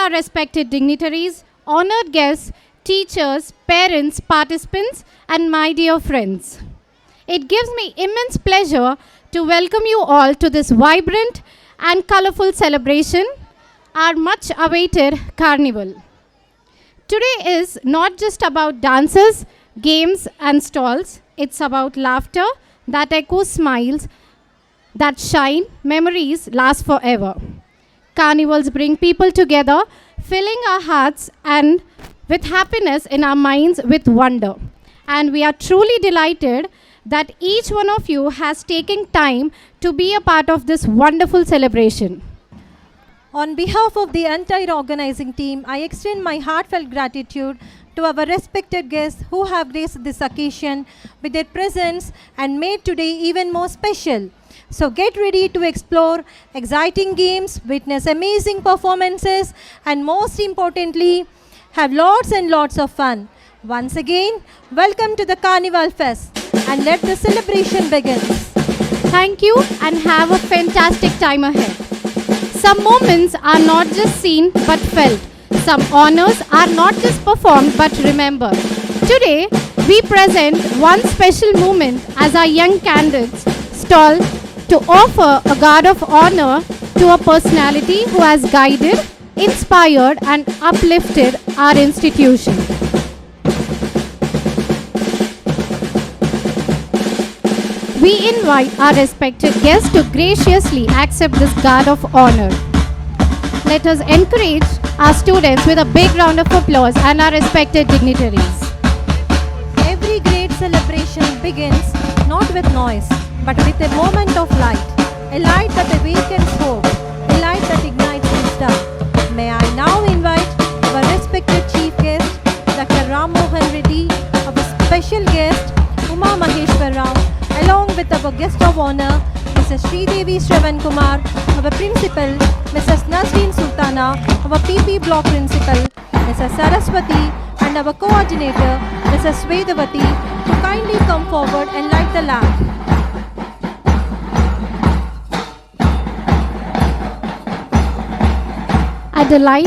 our respected dignitaries, honored guests, teachers, parents, participants, and my dear friends. It gives me immense pleasure to welcome you all to this vibrant and colorful celebration, our much awaited carnival. Today is not just about dances, games, and stalls, it's about laughter that echoes smiles that shine, memories last forever. Carnivals bring people together, filling our hearts and with happiness in our minds with wonder. And we are truly delighted that each one of you has taken time to be a part of this wonderful celebration. On behalf of the entire organizing team, I extend my heartfelt gratitude to our respected guests who have graced this occasion with their presence and made today even more special. So get ready to explore exciting games, witness amazing performances, and most importantly, have lots and lots of fun. Once again, welcome to the Carnival Fest and let the celebration begin. Thank you and have a fantastic time ahead. Some moments are not just seen but felt. Some honors are not just performed but remembered. Today, we present one special moment as our young candidates stall to offer a guard of honor to a personality who has guided, inspired, and uplifted our institution. We invite our respected guests to graciously accept this guard of honor. Let us encourage our students with a big round of applause and our respected dignitaries. Every great celebration begins not with noise, but with a moment of light. A light that awakens hope, a light that ignites wisdom. May I now invite our respected chief guest, Dr. Ram Mohan Reddy, our special guest, Uma Maheshwar Rao, along with our guest of honor, Mrs. Sridevi Shravan Kumar, our principal, Mrs. Nasreen Sultana, our PP block principal, Mrs. Saraswati, and our coordinator, Mrs. Svedavati, to kindly come forward and light the lamp. A delight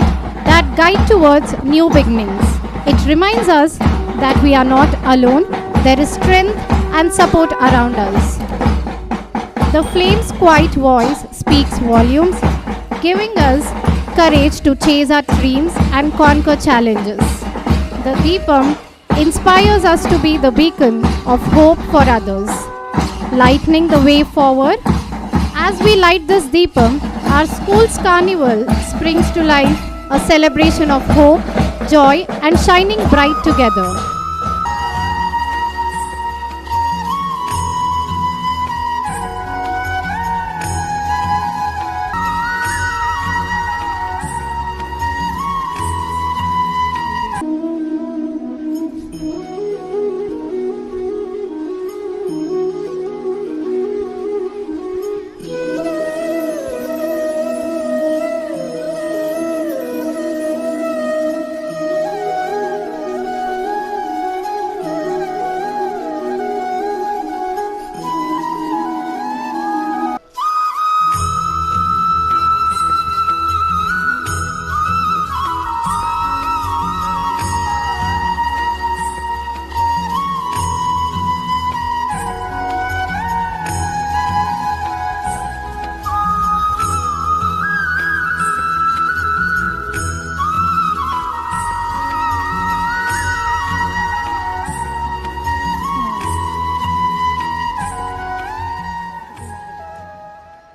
that guide towards new beginnings. It reminds us that we are not alone. There is strength and support around us. The flame's quiet voice speaks volumes, giving us courage to chase our dreams and conquer challenges. The Deepam inspires us to be the beacon of hope for others, lightening the way forward. As we light this Deepam, our school's carnival springs to life, a celebration of hope, joy, and shining bright together.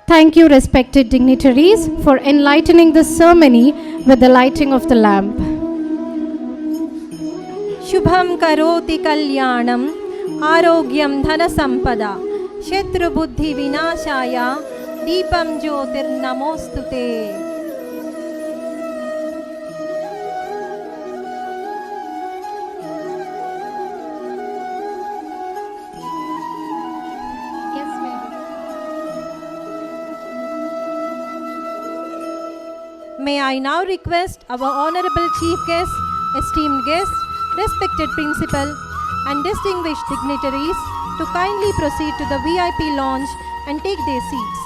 Thank you, respected dignitaries, for enlightening this ceremony with the lighting of the lamp. Shubham karoti kalyanam, arogyam dhana sampada, shetru buddhi vinashaya, deepam jyotir namostute. May I now request our honorable chief guest, esteemed guests, respected principal, and distinguished dignitaries to kindly proceed to the VIP lounge and take their seats.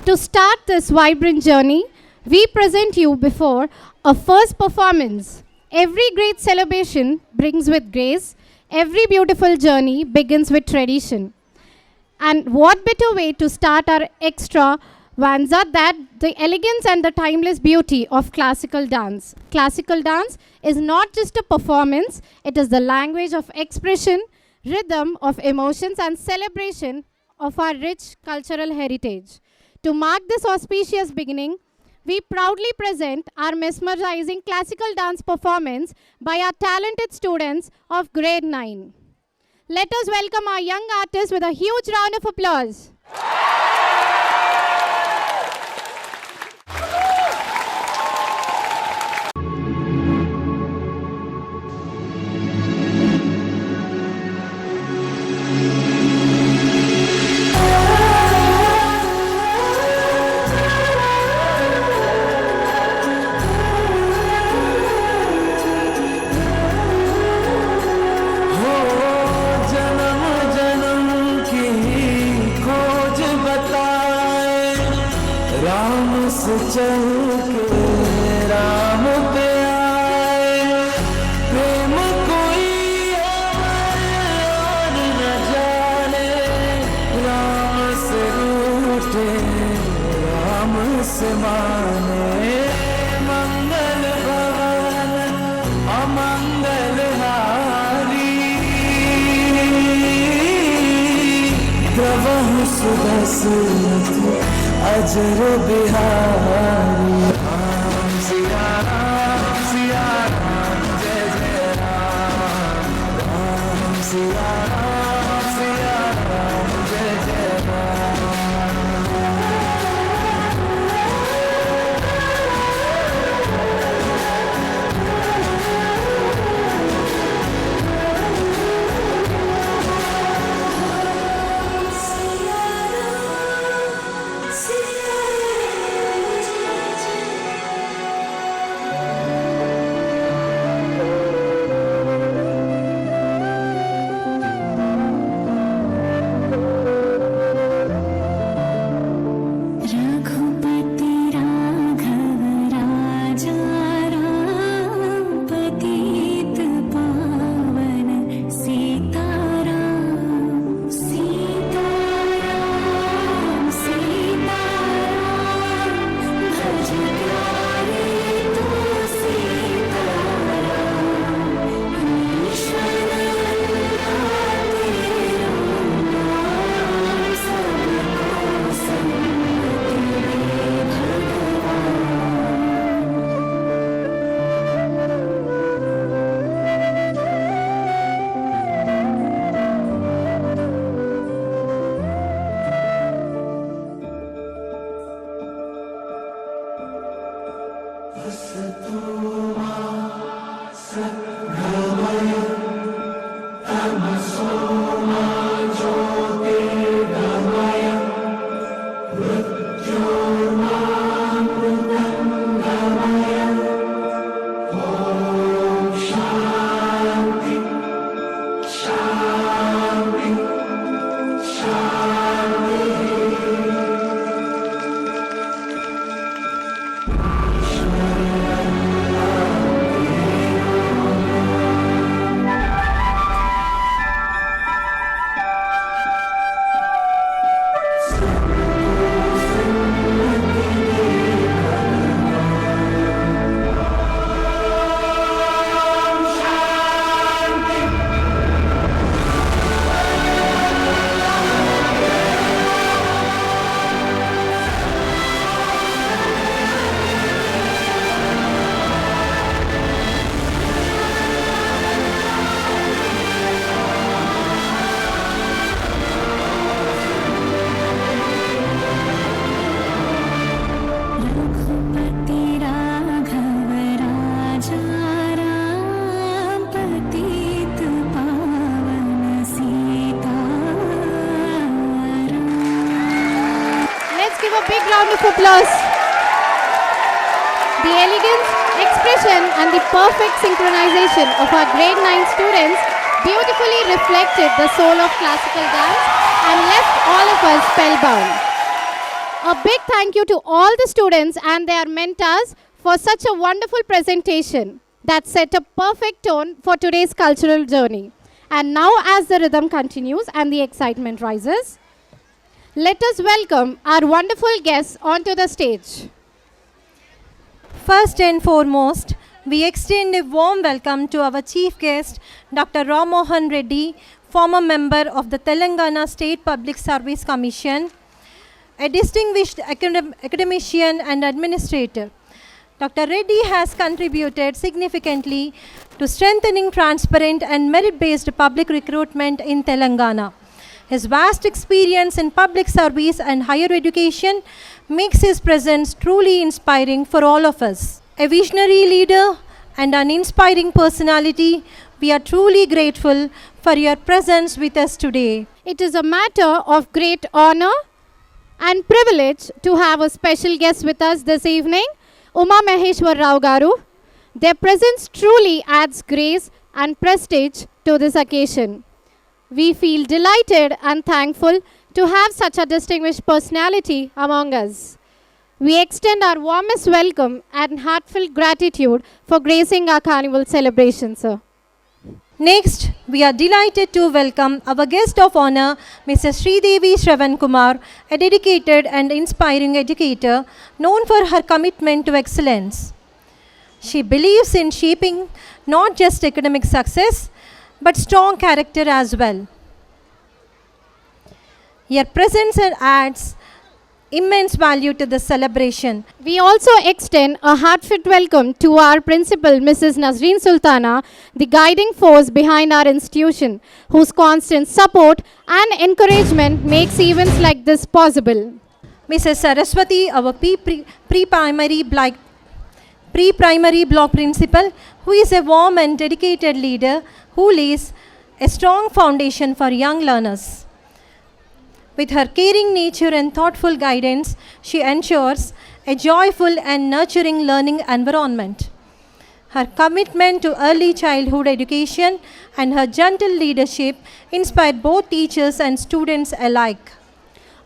To start this vibrant journey, we present you before a first performance. Every great celebration brings with grace. Every beautiful journey begins with tradition. And what better way to start our extravaganza than the elegance and the timeless beauty of classical dance. Classical dance is not just a performance, it is the language of expression, rhythm of emotions, and celebration of our rich cultural heritage. To mark this auspicious beginning, we proudly present our mesmerizing classical dance performance by our talented students of grade 9. Let us welcome our young artists with a huge round of applause. चल के राम पे आए प्रेम कोई और न जाने राम से रूठे राम से माने मंगल भवन अमंगल हारी प्रभु सुदसुत अजर बिहारी राम सिया राम जय जय राम राम सिया राम जय जय Ram Big round of applause. The elegance, expression and the perfect synchronization of our grade 9 students beautifully reflected the soul of classical dance and left all of us spellbound. A big thank you to all the students and their mentors for such a wonderful presentation that set a perfect tone for today's cultural journey. And now, as the rhythm continues and the excitement rises, let us welcome our wonderful guests onto the stage. First and foremost, we extend a warm welcome to our chief guest, Dr. Ram Mohan Reddy, former member of the Telangana State Public Service Commission, a distinguished academician and administrator. Dr. Reddy has contributed significantly to strengthening transparent and merit-based public recruitment in Telangana. His vast experience in public service and higher education makes his presence truly inspiring for all of us. A visionary leader and an inspiring personality, we are truly grateful for your presence with us today. It is a matter of great honor and privilege to have a special guest with us this evening, Uma Maheshwar Rao Garu. Their presence truly adds grace and prestige to this occasion. We feel delighted and thankful to have such a distinguished personality among us. We extend our warmest welcome and heartfelt gratitude for gracing our carnival celebration, sir. Next, we are delighted to welcome our guest of honor, Mrs. Sridevi Shravan Kumar, a dedicated and inspiring educator known for her commitment to excellence. She believes in shaping not just academic success, but strong character as well. Your presence adds immense value to the celebration. We also extend a heartfelt welcome to our principal, Mrs. Nazreen Sultana, the guiding force behind our institution, whose constant support and encouragement makes events like this possible. Mrs. Saraswati, our pre-primary block principal, who is a warm and dedicated leader who lays a strong foundation for young learners. With her caring nature and thoughtful guidance, she ensures a joyful and nurturing learning environment. Her commitment to early childhood education and her gentle leadership inspire both teachers and students alike.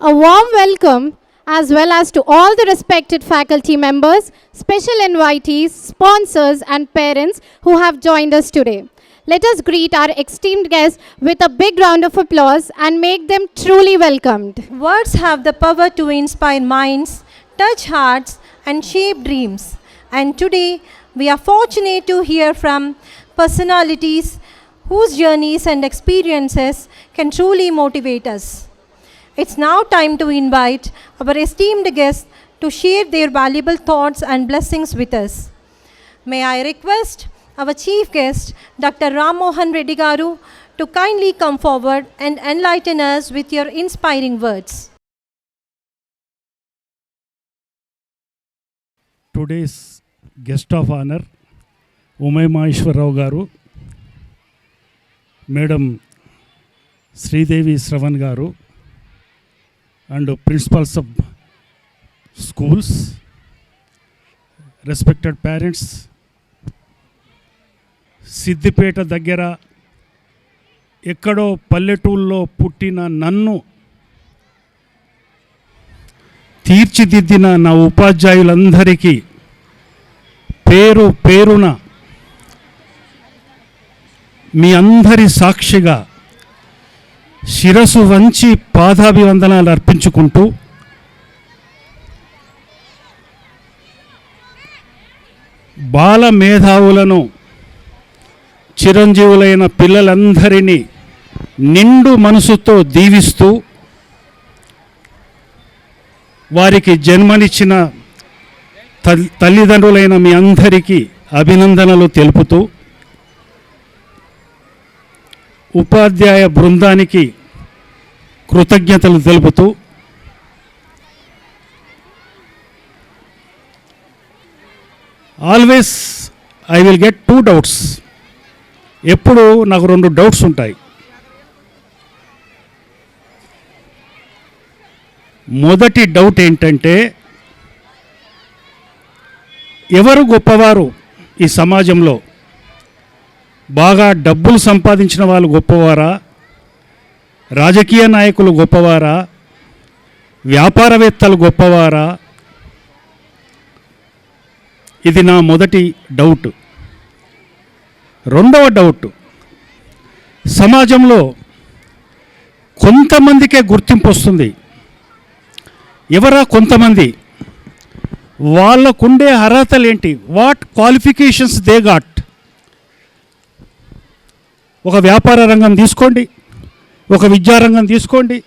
A warm welcome as well as to all the respected faculty members, special invitees, sponsors and parents who have joined us today. Let us greet our esteemed guests with a big round of applause and make them truly welcomed. Words have the power to inspire minds, touch hearts, and shape dreams. And today, we are fortunate to hear from personalities whose journeys and experiences can truly motivate us. It's now time to invite our esteemed guests to share their valuable thoughts and blessings with us. May I request our chief guest, Dr. Ram Mohan Reddy Garu, to kindly come forward and enlighten us with your inspiring words. Today's guest of honor, Uma Maheshwar Rao Garu, Madam Sridevi Shravan Garu, and principals of schools, respected parents, Siddipet దగ్గర ఎక్కడో పల్లెటూళ్ళలో పుట్టిన నన్ను తీర్చిదిద్దిన నా ఉపాధ్యాయులందరికీ పేరు పేరున మీ అందరి సాక్షిగా శిరసు వంచి పాదాభివందనాలు అర్పించుకుంటూ బాల మేధావులను చిరంజీవులైన పిల్లలందరినీ నిండు మనసుతో దీవిస్తూ వారికి జన్మనిచ్చిన తల్లిదండ్రులైన మీ అందరికీ అభినందనలు తెలుపుతూ ఉపాధ్యాయ బృందానికి కృతజ్ఞతలు తెలుపుతూ always I will get 2 doubts. ఎప్పుడు నాకు 2 డౌట్స్ ఉంటాయి. మొదటి డౌట్ ఏంటంటే, ఎవరు గొప్పవారు ఈ సమాజంలో? బాగా డబ్బులు సంపాదించిన వాళ్ళు గొప్పవారా? రాజకీయ నాయకులు గొప్పవారా? వ్యాపారవేత్తలు గొప్పవారా? ఇది నా మొదటి డౌట్. రెండవ డౌట్, సమాజంలో కొంతమందికే గుర్తింపు వస్తుంది. ఎవరా కొంతమంది? వాళ్ళకుండే అర్హతలు ఏంటి? What qualifications they got? ఒక వ్యాపార రంగం తీసుకోండి, ఒక విద్యారంగం తీసుకోండి,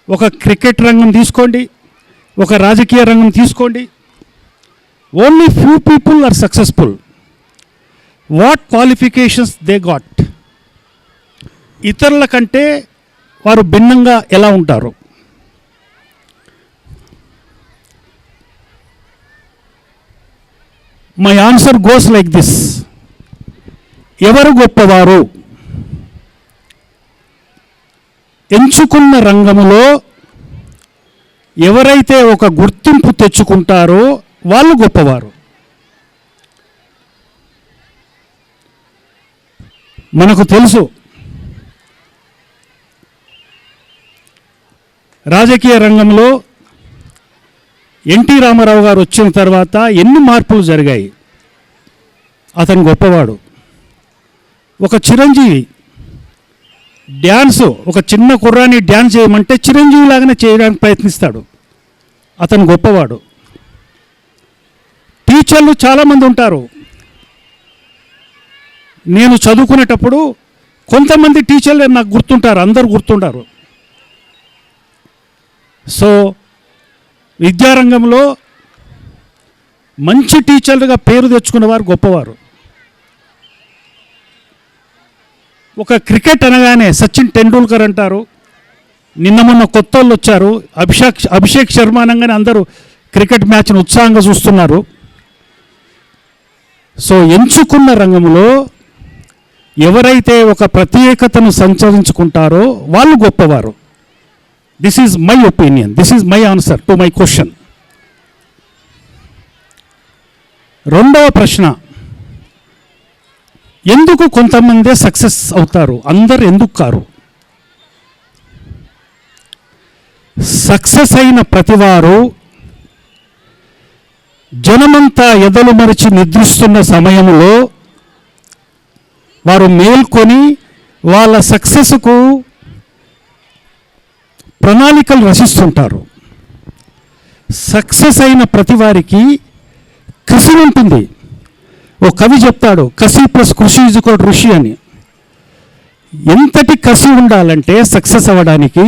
ఒక క్రికెట్ రంగం తీసుకోండి, ఒక రాజకీయ రంగం తీసుకోండి. Only few people are successful. What qualifications they got? ఇతరుల కంటే వారు భిన్నంగా ఎలా ఉంటారు? My answer goes like this. ఎవరు గొప్పవారు? ఎంచుకున్న రంగములో ఎవరైతే ఒక గుర్తింపు తెచ్చుకుంటారో వాళ్ళు గొప్పవారు. మనకు తెలుసు, రాజకీయ రంగంలో ఎన్టీ రామారావు గారు వచ్చిన తర్వాత ఎన్ని మార్పులు జరిగాయి. అతను గొప్పవాడు. ఒక చిరంజీవి డ్యాన్సు, ఒక చిన్న కుర్రాన్ని డ్యాన్స్ చేయమంటే చిరంజీవి లాగానే చేయడానికి ప్రయత్నిస్తాడు. అతను గొప్పవాడు. టీచర్లు చాలామంది ఉంటారు. నేను చదువుకునేటప్పుడు కొంతమంది టీచర్లు నాకు గుర్తుంటారు, అందరూ గుర్తుంటారు. సో విద్యారంగంలో మంచి టీచర్లుగా పేరు తెచ్చుకున్నవారు గొప్పవారు. ఒక క్రికెట్ అనగానే సచిన్ టెండూల్కర్ అంటారు. నిన్న మొన్న కొత్త వాళ్ళు వచ్చారు, అభిషేక్ శర్మ అనగానే అందరూ క్రికెట్ మ్యాచ్ను ఉత్సాహంగా చూస్తున్నారు. సో ఎంచుకున్న రంగంలో ఎవరైతే ఒక ప్రత్యేకతను సంచరించుకుంటారో వాళ్ళు గొప్పవారు. This is my opinion, this is my answer to my question. రెండవ ప్రశ్న, ఎందుకు కొంతమందే సక్సెస్ అవుతారు, అందరు ఎందుకు కారు? సక్సెస్ అయిన ప్రతివారు జనమంతా ఎదలు మరిచి నిద్రిస్తున్న సమయంలో వారు మేల్కొని వాళ్ళ సక్సెస్కు ప్రణాళికలు రచిస్తుంటారు. సక్సెస్ అయిన ప్రతి వారికి కసి ఉంటుంది. ఓ కవి చెప్తాడు, కసి ప్లస్ కృషి ఈజ్ ఈక్వల్ టు ఋషి అని. ఎంతటి కసి ఉండాలంటే సక్సెస్ అవ్వడానికి,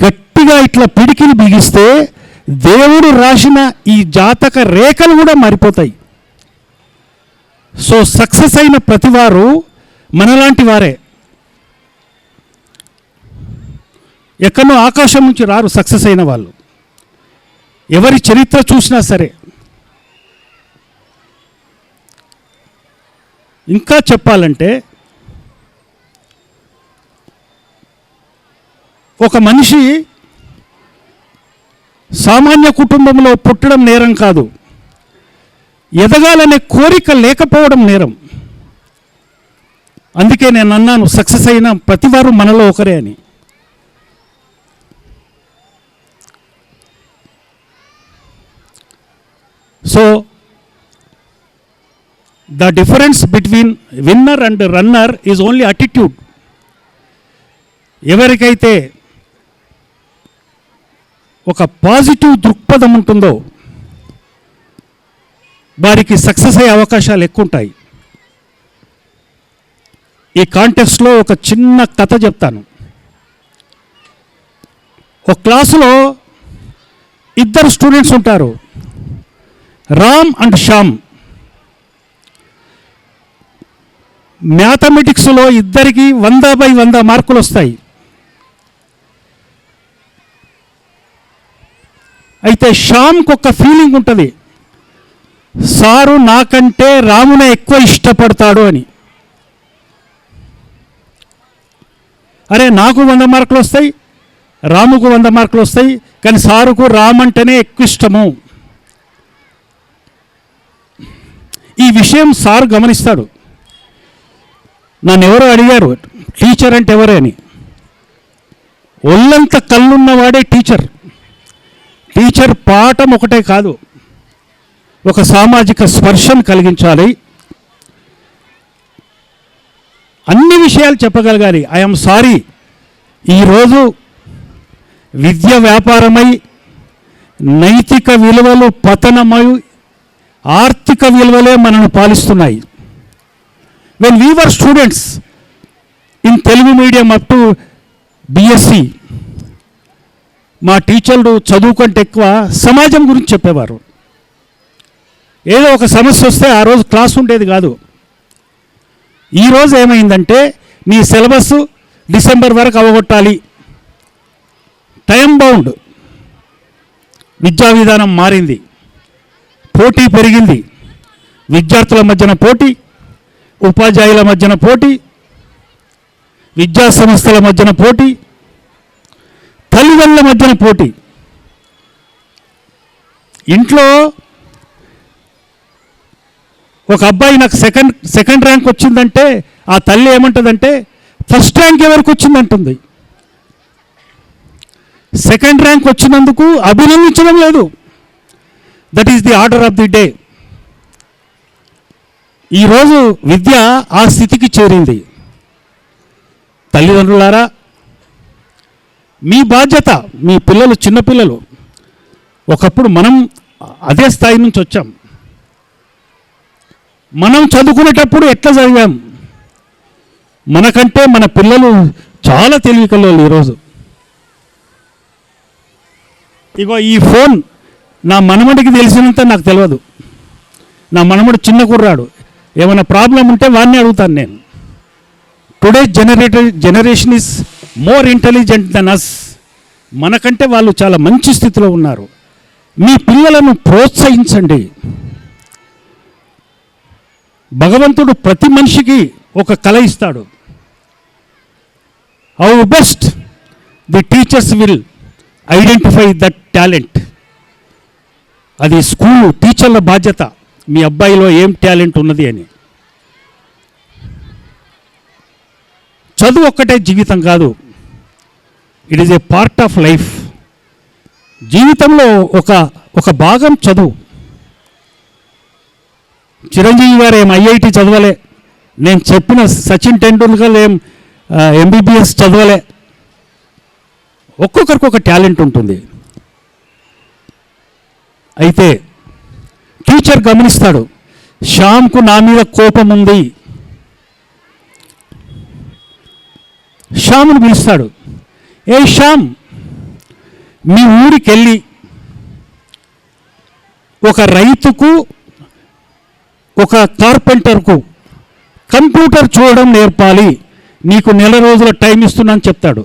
గట్టిగా ఇట్లా పిడికిని బిగిస్తే దేవుడు రాసిన ఈ జాతక రేఖలు కూడా మారిపోతాయి. సో సక్సెస్ అయిన ప్రతివారు మనలాంటి వారే. ఎక్కడో ఆకాశం నుంచి రారు సక్సెస్ అయిన వాళ్ళు. ఎవరి చరిత్ర చూసినా సరే. ఇంకా చెప్పాలంటే ఒక మనిషి సామాన్య కుటుంబంలో పుట్టడం నేరం కాదు, ఎదగాలనే కోరిక లేకపోవడం నేరం. అందుకే నేను అన్నాను సక్సెస్ అయిన ప్రతివారు మనలో ఒకరే అని. So the difference between winner and runner is only attitude. ఎవరికైతే ఒక పాజిటివ్ దృక్పథం ఉంటుందో వారికి సక్సెస్ అయ్యే అవకాశాలు ఎక్కువ ఉంటాయి. ఈ కాంటెక్స్ట్లో ఒక చిన్న కథ చెప్తాను. ఒక క్లాసులో ఇద్దరు స్టూడెంట్స్ ఉంటారు, రామ్ అండ్ శ్యామ్. మ్యాథమెటిక్స్లో ఇద్దరికి 100/100 మార్కులు వస్తాయి. అయితే శ్యామ్కి ఒక ఫీలింగ్ ఉంటుంది, సారు నాకంటే రామునే ఎక్కువ ఇష్టపడతాడు అని. అరే నాకు 100 మార్కులు వస్తాయి, రాముకు 100 మార్కులు వస్తాయి, కానీ సారుకు రామ్ అంటేనే ఎక్కువ ఇష్టము. ఈ విషయం సార్ గమనిస్తాడు. నన్ను ఎవరో అడిగారు టీచర్ అంటే ఎవరే అని. ఒళ్ళంత కళ్ళున్నవాడే టీచర్. టీచర్ పాఠం ఒకటే కాదు, ఒక సామాజిక స్పర్శను కలిగించాలి, అన్ని విషయాలు చెప్పగలగాలి. ఐఎమ్ సారీ, ఈరోజు విద్య వ్యాపారమై, నైతిక విలువలు పతనమై, ఆర్థిక విలువలే మనను పాలిస్తున్నాయి. When we were students in Telugu medium up to BSc, మా టీచర్లు చదువు కంటే ఎక్కువ సమాజం గురించి చెప్పేవారు. ఏదో ఒక సమస్య వస్తే ఆ రోజు క్లాస్ ఉండేది కాదు. ఈరోజు ఏమైందంటే మీ సిలబస్ డిసెంబర్ వరకు అవగొట్టాలి, టైం బౌండ్. విద్యా విధానం మారింది, పోటీ పెరిగింది, విద్యార్థుల మధ్యన పోటీ, ఉపాధ్యాయుల మధ్యన పోటీ, విద్యా సంస్థల మధ్యన పోటీ, తల్లిదండ్రుల మధ్యన పోటీ. ఇంట్లో ఒక అబ్బాయి నాకు సెకండ్ ర్యాంక్ వచ్చిందంటే ఆ తల్లి ఏమంటుందంటే ఫస్ట్ ర్యాంక్ ఎవరికి వచ్చిందంటుంది. సెకండ్ ర్యాంక్ వచ్చినందుకు అభినందించడం లేదు. That is the order of the day. ఈరోజు విద్య ఆ స్థితికి చేరింది. తల్లిదండ్రులారా, మీ బాధ్యత, మీ పిల్లలు చిన్నపిల్లలు. ఒకప్పుడు మనం అదే స్థాయి నుంచి వచ్చాం. మనం చదువుకునేటప్పుడు ఎట్లా చదివాం, మనకంటే మన పిల్లలు చాలా తెలివికల్లోళ్ళు ఈరోజు. ఇగో ఈ ఫోన్ నా మనమడికి తెలిసినంత నాకు తెలియదు. నా మనమడు చిన్న కుర్రాడు, ఏమైనా ప్రాబ్లం ఉంటే వాడిని అడుగుతాను నేను. Today generation is more intelligent than us. మనకంటే వాళ్ళు చాలా మంచి స్థితిలో ఉన్నారు. మీ పిల్లలను ప్రోత్సహించండి. భగవంతుడు ప్రతి మనిషికి ఒక కళ ఇస్తాడు. How best the teachers will identify that talent. అది స్కూల్ టీచర్ల బాధ్యత, మీ అబ్బాయిలో ఏం టాలెంట్ ఉన్నది అని. చదువు ఒక్కటే జీవితం కాదు, it is a part of life. జీవితంలో ఒక భాగం చదువు. చిరంజీవి గారు ఏం ఐఐటి చదవలే, నేను చెప్పిన సచిన్ టెండూల్కర్ ఏం ఎంబీబీఎస్ చదవలే. ఒక్కొక్కరికి ఒక టాలెంట్ ఉంటుంది. అయితే టీచర్ గమనిస్తాడు, శ్యామ్కు నా మీద కోపం ఉంది. శ్యామ్ను పిలుస్తాడు, ఏ శ్యామ్, మీ ఊరికి వెళ్ళి ఒక రైతుకు ఒక కార్పెంటర్కు కంప్యూటర్ చూడడం నేర్పాలి, నీకు నెల రోజుల టైం ఇస్తున్నాను చెప్తాడు.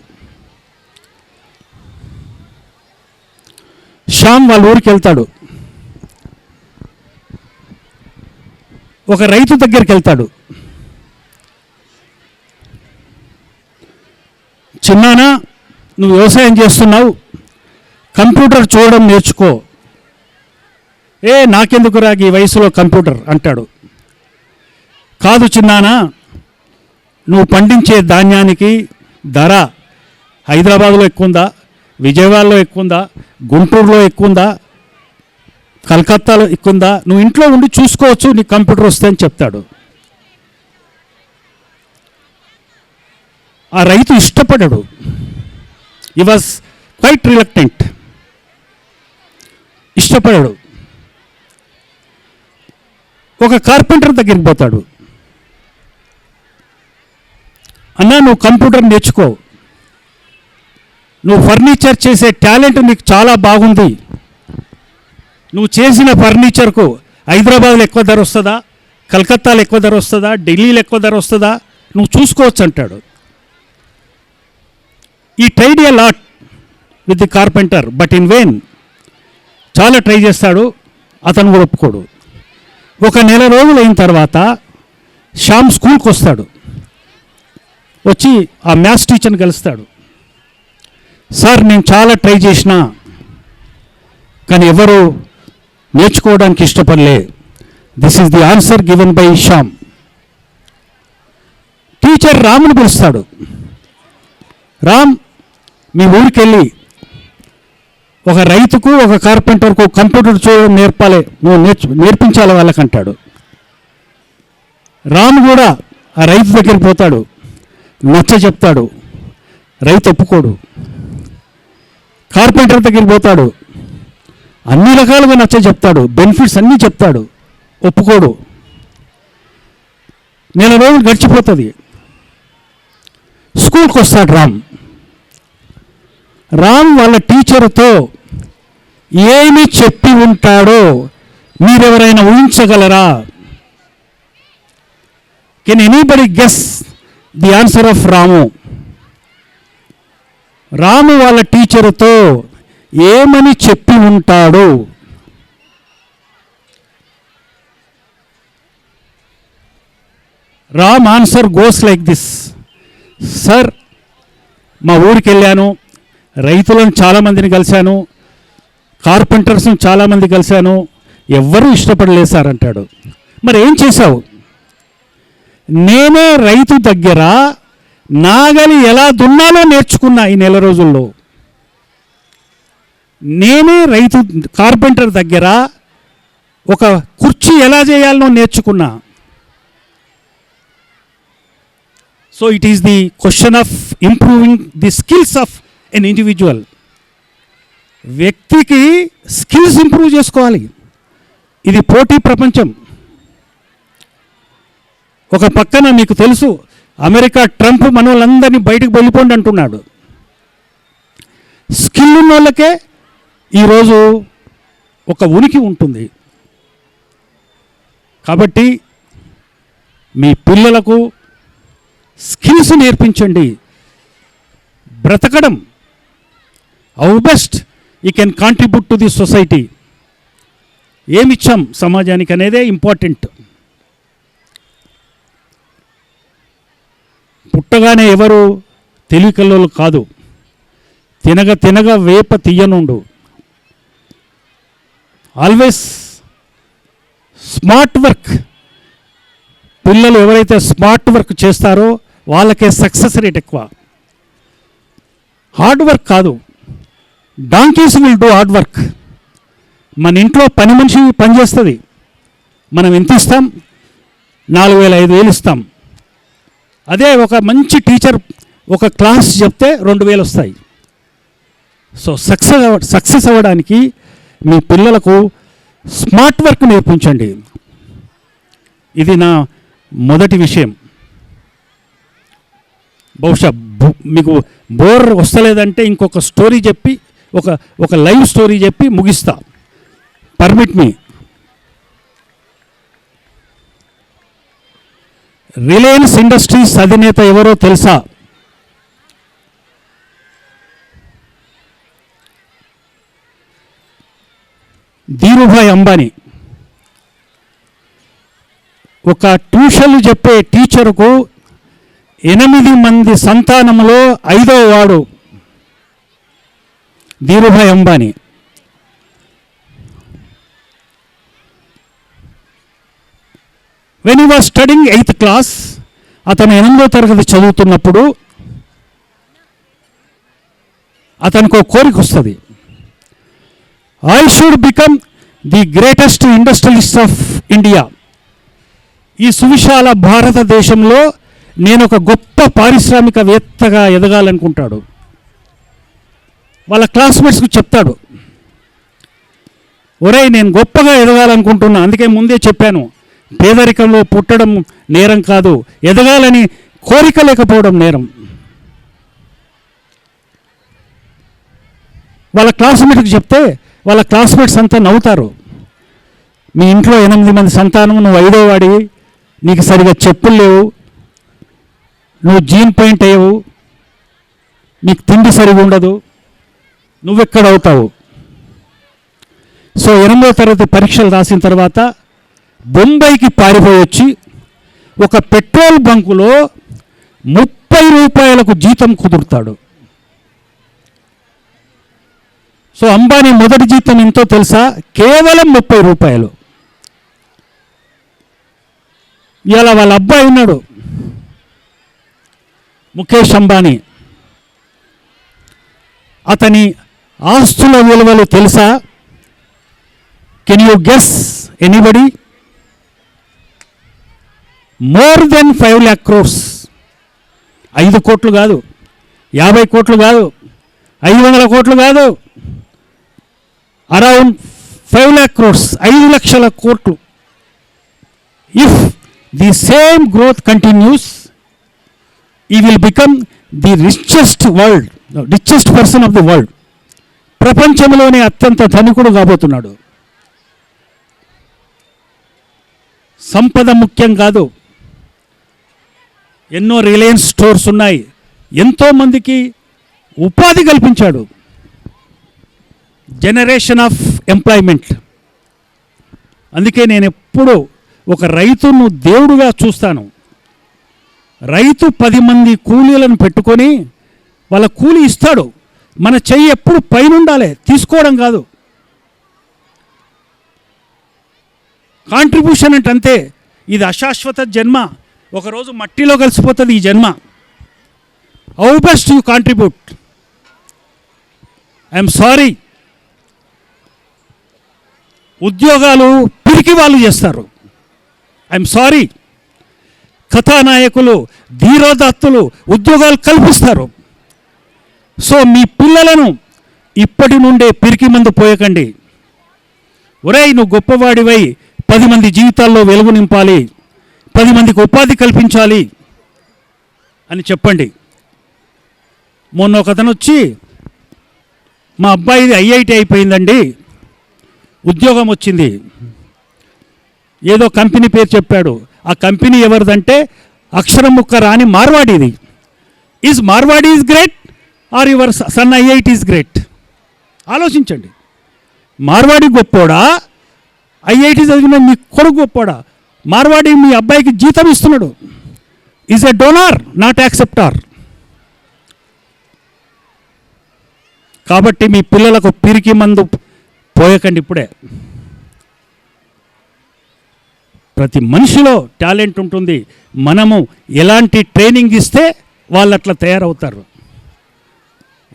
శ్యామ్ వాళ్ళ ఊరికి వెళ్తాడు. ఒక రైతు దగ్గరికి వెళ్తాడు. చిన్నానా, నువ్వు వ్యవసాయం చేస్తున్నావు, కంప్యూటర్ చూడడం నేర్చుకో. నాకెందుకు రాగి ఈ వయసులో కంప్యూటర్ అంటాడు. కాదు చిన్నానా, నువ్వు పండించే ధాన్యానికి ధర హైదరాబాద్లో ఎక్కువ ఉందా, విజయవాడలో ఎక్కువ ఉందా, గుంటూరులో ఎక్కువ ఉందా, కలకత్తాలో ఎక్కువ ఉందా, నువ్వు ఇంట్లో ఉండి చూసుకోవచ్చు, నీకు కంప్యూటర్ వస్తే అని చెప్తాడు. ఆ రైతు ఇష్టపడడు. He was quite reluctant. ఇష్టపడడు. ఒక కార్పెంటర్ దగ్గరికి పోతాడు. అన్నా, నువ్వు కంప్యూటర్ నేర్చుకో, నువ్వు ఫర్నిచర్ చేసే టాలెంట్ నీకు చాలా బాగుంది, నువ్వు చేసిన ఫర్నిచర్కు హైదరాబాద్లో ఎక్కువ ధర వస్తుందా, కలకత్తాలో ఎక్కువ ధర వస్తుందా, ఢిల్లీలో ఎక్కువ ధర వస్తుందా, నువ్వు చూసుకోవచ్చు అంటాడు. ఈ tried a lot with the carpenter but in vein. చాలా ట్రై చేస్తాడు, అతను కూడా ఒప్పుకోడు. ఒక నెల రోజులు అయిన తర్వాత శ్యామ్ స్కూల్కి వస్తాడు. వచ్చి ఆ మ్యాథ్స్ టీచర్ని కలుస్తాడు. సార్, నేను చాలా ట్రై చేసినా కానీ ఎవరు నేర్చుకోవడానికి ఇష్టపడలే. This is the answer given by Shyam. Teacher రామ్ని పిలుస్తాడు. రామ్, మీ ఊరికి వెళ్ళి ఒక రైతుకు ఒక కార్పెంటర్కు కంప్యూటర్ చూడడం నేర్పాలి, నువ్వు నేర్పించాలి వాళ్ళకంటాడు. రాము కూడా ఆ రైతు దగ్గరికి పోతాడు, నచ్చ చెప్తాడు, రైతు ఒప్పుకోడు. కార్పెంటర్ దగ్గరికి పోతాడు, అన్ని రకాలుగా నచ్చ చెప్తాడు, బెనిఫిట్స్ అన్నీ చెప్తాడు, ఒప్పుకోడు. నెల రోజులు గడిచిపోతుంది. స్కూల్కి వస్తాడు రామ్ వాళ్ళ టీచర్తో ఏమి చెప్పి ఉంటాడో మీరెవరైనా ఊహించగలరా? Can anybody guess the answer of Ramu వాళ్ళ టీచర్తో ఏమని చెప్పి ఉంటాడు? Ram answer goes like this. Sir, మా ఊరికి వెళ్ళాను, రైతులను చాలామందిని కలిశాను, కార్పెంటర్స్ని చాలామంది కలిశాను, ఎవ్వరూ ఇష్టపడలేదు సార్ అంటాడు. మరి ఏం చేశావు? నేనే రైతు దగ్గర నాగలి ఎలా దున్నాలో నేర్చుకున్నా ఈ నెల రోజుల్లో. నేనే రైతు కార్పెంటర్ దగ్గర ఒక కుర్చీ ఎలా చేయాలనో నేర్చుకున్నా. So it is the question of improving the skills of an individual. వ్యక్తికి స్కిల్స్ ఇంప్రూవ్ చేసుకోవాలి. ఇది పోటీ ప్రపంచం. ఒక పక్కన మీకు తెలుసు, అమెరికా ట్రంప్ మన వాళ్ళందరినీ బయటకు వెళ్ళిపోండి అంటున్నాడు. స్కిల్ ఉన్న వాళ్ళకే ఈరోజు ఒక ఉనికి ఉంటుంది. కాబట్టి మీ పిల్లలకు స్కిల్స్ నేర్పించండి. బ్రతకడం how best you can contribute to the society, ఏమిచ్చాం సమాజానికి అనేదే ఇంపార్టెంట్. పుట్టగానే ఎవరు తెలివికల్లోలు కాదు. తినగ తినగ వేప తీయనుండు. Always smart work. పిల్లలు ఎవరైతే స్మార్ట్ వర్క్ చేస్తారో వాళ్ళకే సక్సెస్ రేట్ ఎక్కువ. హార్డ్ వర్క్ కాదు. Donkeys will do hard work. మన ఇంట్లో పని మనిషి పనిచేస్తుంది, మనం ఎంత ఇస్తాం? 4,000-5,000 ఇస్తాం. అదే ఒక మంచి టీచర్ ఒక క్లాస్ చెప్తే 2,000 వస్తాయి. సో సక్సెస్ అవ్వడానికి మీ పిల్లలకు స్మార్ట్ వర్క్ నేర్పించండి. ఇది నా మొదటి విషయం. బహుశా మీకు బోర్ వస్తలేదంటే ఇంకొక స్టోరీ చెప్పి ఒక లైవ్ స్టోరీ చెప్పి ముగిస్తా. Permit me. రిలయన్స్ ఇండస్ట్రీస్ అధినేత ఎవరో తెలుసా? ధీరుభాయ్ అంబానీ. ఒక ట్యూషన్లు చెప్పే టీచర్కు 8 మంది సంతానంలో 5వ వాడు Dhirubhai Ambani. When he was studying 8th class, అతను 8వ తరగతి చదువుతున్నప్పుడు అతనికి ఒక కోరిక వస్తుంది. I should become the greatest industrialist of India. ఈ సువిశాల భారతదేశంలో నేను ఒక గొప్ప పారిశ్రామికవేత్తగా ఎదగాలనుకుంటాడు. వాళ్ళ క్లాస్మేట్స్కి చెప్తాడు, ఒరేయ్ నేను గొప్పగా ఎదగాలనుకుంటున్నా, అందుకే ముందే చెప్పాను, పేదరికంలో పుట్టడం నేరం కాదు, ఎదగాలని కోరిక లేకపోవడం నేరం. వాళ్ళ క్లాస్మేట్కి చెప్తే వాళ్ళ క్లాస్మేట్స్ అంతా నవ్వుతారు. మీ ఇంట్లో 8 మంది సంతానం, నువ్వు 5వ వాడివి, నీకు సరిగా చెప్పులు లేవు, నువ్వు జీన్ పాయింట్ అయ్యవు, నీకు తిండి సరిగా ఉండదు, నువ్వెక్కడ అవుతావు? సో 8వ తరగతి పరీక్షలు రాసిన తర్వాత బొంబాయికి పారిపోయి వచ్చి ఒక పెట్రోల్ బంకులో 30 రూపాయలకు జీతం కుదురుతాడు. సో అంబానీ మొదటి జీతం ఎంతో తెలుసా? కేవలం 30 రూపాయలు. ఇలా వాళ్ళ అబ్బాయి ఉన్నాడు, ముఖేష్ అంబానీ. అతని ఆస్తుల విలువలు తెలుసా? Can you guess anybody? More than 5 lakh crores. 5 కోట్లు కాదు, 50 కోట్లు కాదు, 500 కోట్లు కాదు, అరౌండ్ 5 lakh crores, 5 లక్షల కోట్లు. If the same growth continues, he will become the richest person of the world. ప్రపంచంలోనే అత్యంత ధనికుడు కాబోతున్నాడు. సంపద ముఖ్యం కాదు. ఎన్నో రిలయన్స్ స్టోర్స్ ఉన్నాయి. ఎంతోమందికి ఉపాధి కల్పించాడు. Generation of employment. అందుకే నేను ఎప్పుడూ ఒక రైతును దేవుడుగా చూస్తాను. రైతు 10 మంది కూలీలను పెట్టుకొని వాళ్ళ కూలి ఇస్తాడు. మన చెయ్యి ఎప్పుడు పైన ఉండాలి, తీసుకోవడం కాదు. కాంట్రిబ్యూషన్ అంటే అంతే. ఇది అశాశ్వత జన్మ. ఒకరోజు మట్టిలో కలిసిపోతుంది ఈ జన్మ. How best you contribute. I'm sorry, ఉద్యోగాలు పిరికి వాళ్ళు చేస్తారు. ఐఎమ్ సారీ, కథానాయకులు ధీరోదాత్తులు ఉద్యోగాలు కల్పిస్తారు. సో మీ పిల్లలను ఇప్పటి నుండే పిరికి మందు పోయకండి. ఒరేయ్, నువ్వు గొప్పవాడివై 10 మంది జీవితాల్లో వెలుగు నింపాలి, 10 మందికి ఉపాధి కల్పించాలి అని చెప్పండి. మొన్న ఒకతను వచ్చి, మా అబ్బాయిది IIT అయిపోయిందండి, ఉద్యోగం వచ్చింది, ఏదో కంపెనీ పేరు చెప్పాడు. ఆ కంపెనీ ఎవరిదంటే అక్షరం ముక్క రాని మార్వాడిది. Is Marwari is great or your son IIT is great? ఆలోచించండి. మార్వాడి గొప్పోడా, IIT చదివిన మీ కొడుకు గొప్పోడా? మార్వాడి మీ అబ్బాయికి జీతం ఇస్తున్నాడు. Is a donor, not acceptor. కాబట్టి మీ పిల్లలకు పిరికి మందు పోయకండి ఇప్పుడే. ప్రతి మనిషిలో టాలెంట్ ఉంటుంది. మనము ఎలాంటి ట్రైనింగ్ ఇస్తే వాళ్ళు అట్లా తయారవుతారు.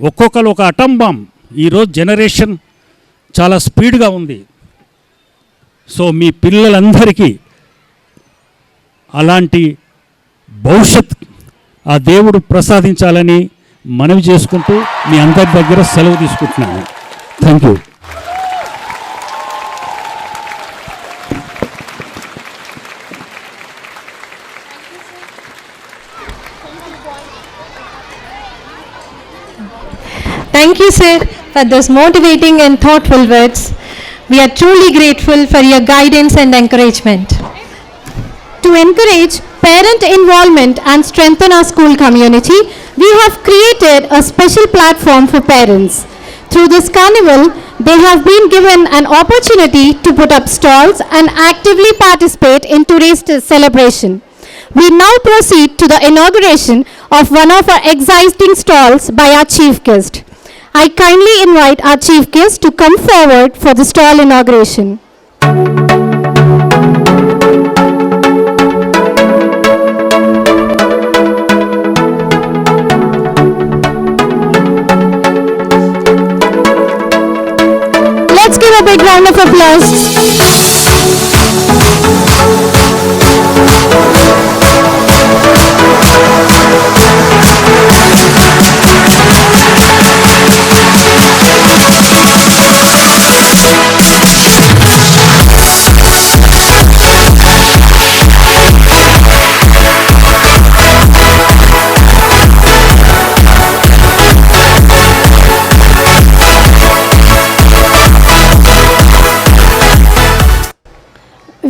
ఒక్కొక్కరు ఒక అటం బాంబ్. ఈరోజు జనరేషన్ చాలా స్పీడ్గా ఉంది. సో మీ పిల్లలందరికీ అలాంటి భవిష్యత్ ఆ దేవుడు ప్రసాదించాలని మనవి చేసుకుంటూ మీ అందరి దగ్గర సెలవు తీసుకుంటున్నాను. Thank you. Thank you, sir, for those motivating and thoughtful words. We are truly grateful for your guidance and encouragement. To encourage parent involvement and strengthen our school community, we have created a special platform for parents. Through this carnival, they have been given an opportunity to put up stalls and actively participate in today's celebration. We now proceed to the inauguration of one of our exciting stalls by our chief guest. I kindly invite our chief guest to come forward for the stall inauguration. Let's give a big round of applause.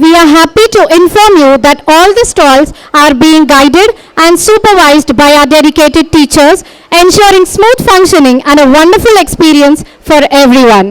We are happy to inform you that all the stalls are being guided and supervised by our dedicated teachers, ensuring smooth functioning and a wonderful experience for everyone.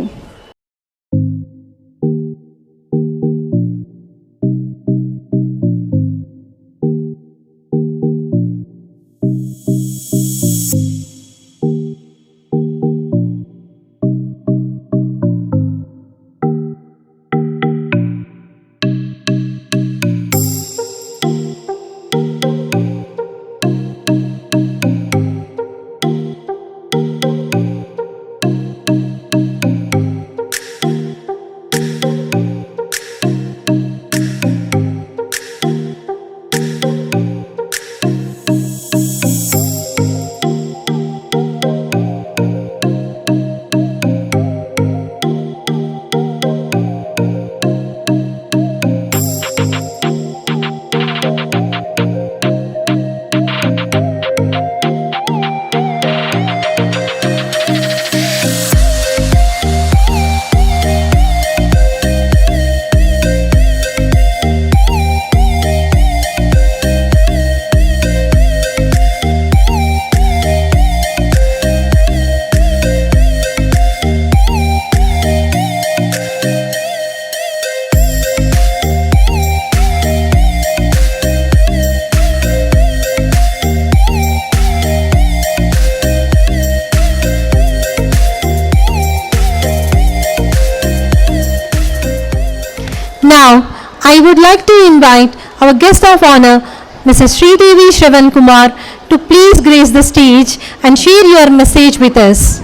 Now, I would like to invite our guest of honor, Mrs. Sridevi Shravan Kumar, to please grace the stage and share your message with us.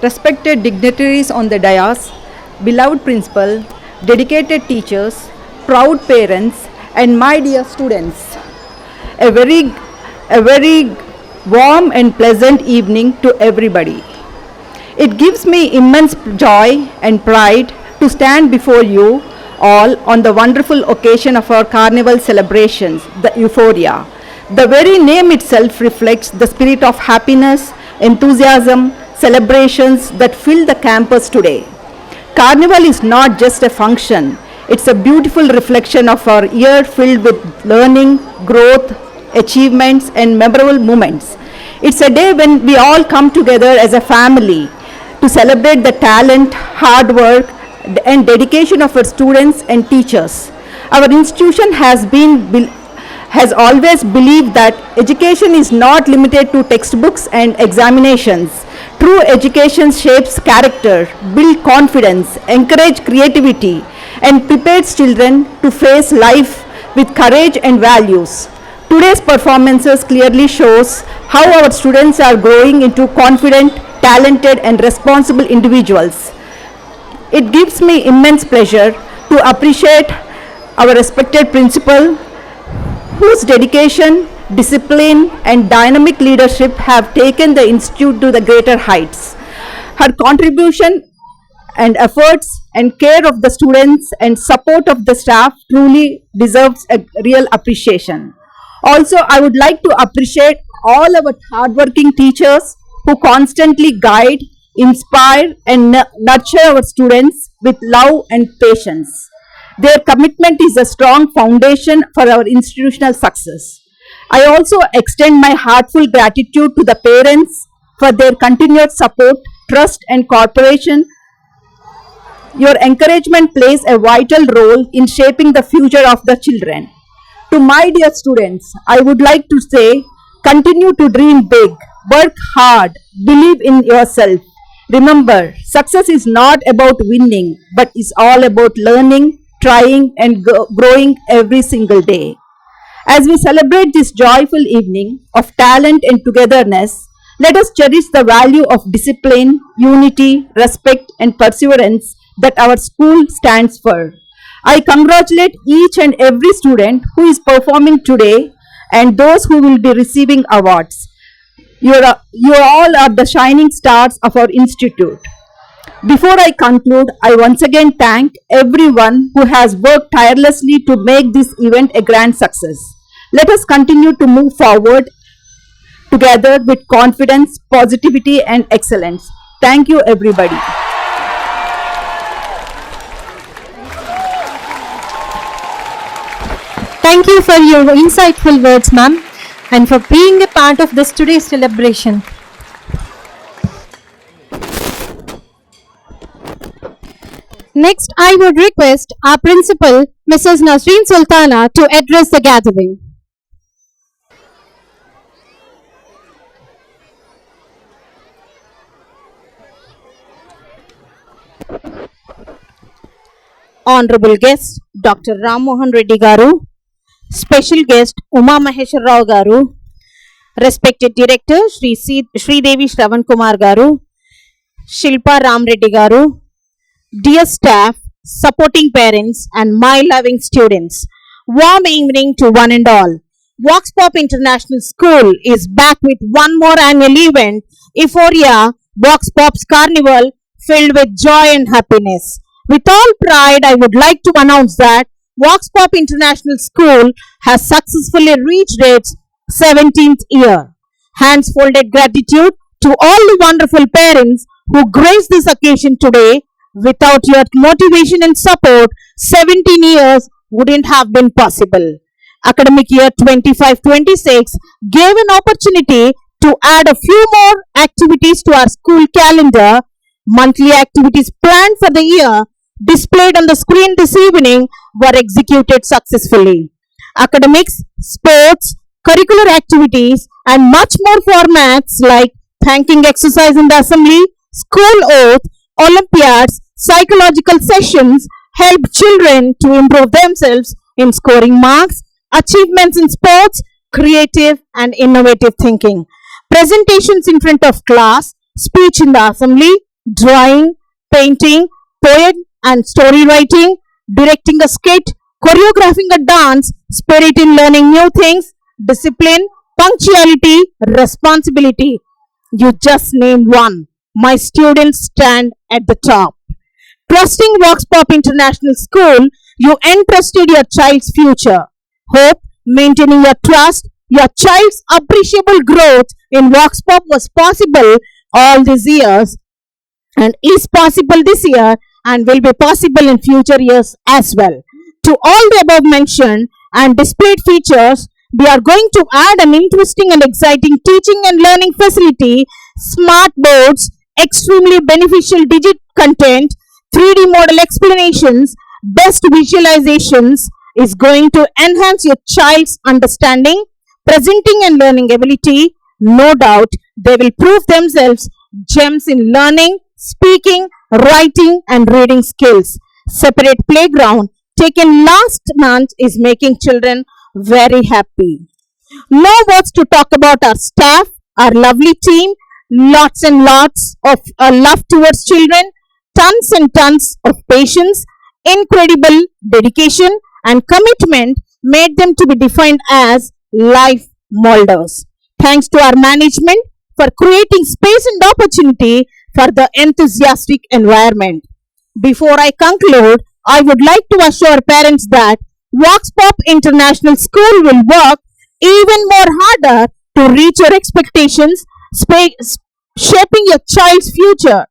Respected dignitaries on the dais, beloved principal, dedicated teachers, proud parents, and my dear students, a very warm and pleasant evening to everybody. It gives me immense joy and pride to stand before you all on the wonderful occasion of our carnival celebrations, the Euphoria. The very name itself reflects the spirit of happiness, enthusiasm, celebrations that fill the campus today. Carnival is not just a function, it's a beautiful reflection of our year filled with learning, growth, achievements, and memorable moments. It's a day when we all come together as a family to celebrate the talent, hard work, and dedication of our students and teachers. Our institution has always believed that education is not limited to textbooks and examinations. True education shapes character, builds confidence, encourages creativity, and prepares children to face life with courage and values. Today's performances clearly shows how our students are growing into confident, talented, and responsible individuals. It gives me immense pleasure to appreciate our respected principal, whose dedication, discipline, and dynamic leadership have taken the institute to the greater heights. Her contribution and efforts and care of the students and support of the staff truly deserves a real appreciation. Also, I would like to appreciate all our hardworking teachers who constantly guide, inspire, and nurture our students with love and patience. Their commitment is a strong foundation for our institutional success. I also extend my heartful gratitude to the parents for their continued support, trust, and cooperation. Your encouragement plays a vital role in shaping the future of the children. To my dear students, I would like to say, continue to dream big, work hard, believe in yourself. Remember, success is not about winning, but is all about learning, trying, and growing every single day. As we celebrate this joyful evening of talent and togetherness, let us cherish the value of discipline, unity, respect, and perseverance that our school stands for. I congratulate each and every student who is performing today and those who will be receiving awards. You all are the shining stars of our institute. Before I conclude, I once again thank everyone who has worked tirelessly to make this event a grand success. Let us continue to move forward together with confidence, positivity, and excellence. Thank you, everybody. Thank you for your insightful words, ma'am, and for being a part of this today's celebration. Next, I would request our principal, Mrs. Nasreen Sultana, to address the gathering. Honorable guest Dr. Ram Mohan Reddy Garu, special guest Uma Maheshwar Rao Garu, respected director Sridevi Shravan Kumar Garu, Shilpa Ram Reddy Garu, dear staff, supporting parents, and my loving students. Warm evening to one and all. Vox Pop International School is back with one more annual event, Euphoria Vox Pop's Carnival, filled with joy and happiness. With all pride, I would like to announce that Vox Pop International School has successfully reached its 17th year. Hands folded gratitude to all the wonderful parents who graced this occasion today. Without your motivation and support, 17 years wouldn't have been possible. Academic year 25-26 gave an opportunity to add a few more activities to our school calendar. Monthly activities planned for the year displayed on the screen this evening were executed successfully. Academics, sports, curricular activities, and much more formats like thanking exercise in the assembly, school oath, Olympiads, psychological sessions help children to improve themselves in scoring marks, achievements in sports, creative and innovative thinking, presentations in front of class, speech in the assembly, drawing, painting, poem and story writing, directing a skit, choreographing a dance, spirit in learning new things, discipline, punctuality, responsibility. You just name one. My students stand at the top. Trusting Vox Pop International School, you entrusted your child's future. Hope, maintaining your trust, your child's appreciable growth in Vox Pop was possible all these years and is possible this year and will be possible in future years as well. To all the above mentioned and displayed features, we are going to add an interesting and exciting teaching and learning facility, smart boards, extremely beneficial digit content, 3D model explanations, best visualizations is going to enhance your child's understanding, presenting and learning ability. No doubt they will prove themselves gems in learning, speaking, writing and reading skills. Separate playground taken last month is making children very happy. No words to talk about our staff, our lovely team, lots and lots of love towards children, tons and tons of patience, incredible dedication and commitment made them to be defined as life molders. Thanks to our management for creating space and opportunity for the enthusiastic environment. Before I conclude, I would like to assure parents that Vox Pop International School will work even more harder to reach your expectations, shaping your child's future.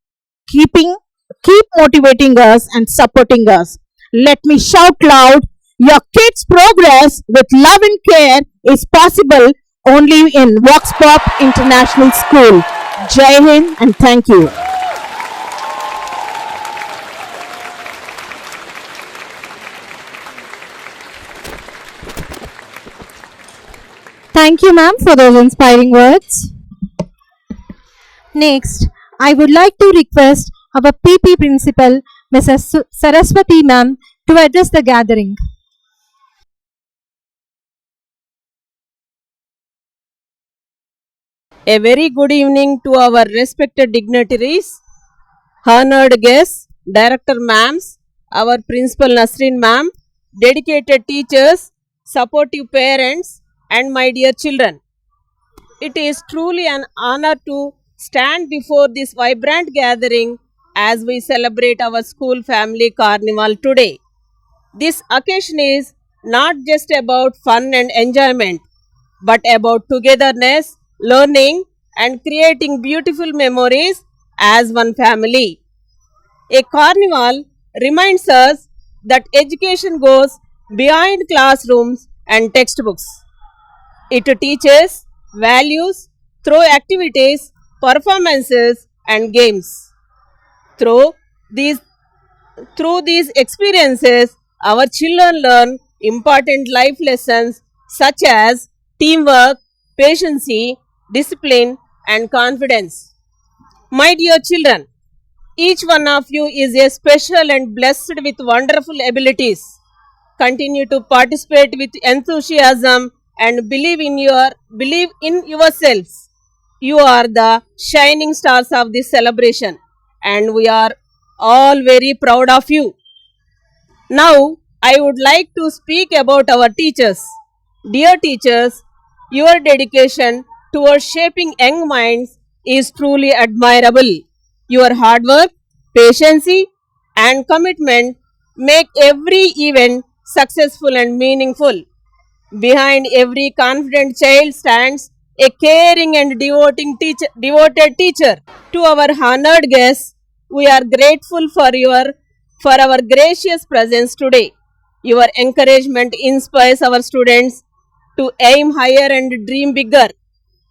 Keep motivating us and supporting us. Let me shout loud, your kids' progress with love and care is possible only in Vox Pop International School. Jai Hind and thank you. Thank you, ma'am, for those inspiring words. Next, I would like to request our PP principal, Mrs. Saraswati ma'am, to address the gathering. A very good evening to our respected dignitaries, honored guests, director ma'ams, our principal Nasreen ma'am, dedicated teachers, supportive parents, and my dear children. It is truly an honor to stand before this vibrant gathering as we celebrate our school family carnival today. This occasion is not just about fun and enjoyment, but about togetherness, learning, and creating beautiful memories as one family. A carnival reminds us that education goes beyond classrooms and textbooks. It teaches values through activities, performances, and games. Through these experiences, our children learn important life lessons such as teamwork, patience, discipline, and confidence. My dear children, each one of you is a special and blessed with wonderful abilities. Continue to participate with enthusiasm and believe in yourselves. You are the shining stars of this celebration, and we are all very proud of you. Now, I would like to speak about our teachers. Dear teachers, your dedication towards shaping young minds is truly admirable. Your hard work, patience, and commitment make every event successful and meaningful. Behind every confident child stands a caring and devoted teacher. To our honored guests, we are grateful for our gracious presence today. Your encouragement inspires our students to aim higher and dream bigger.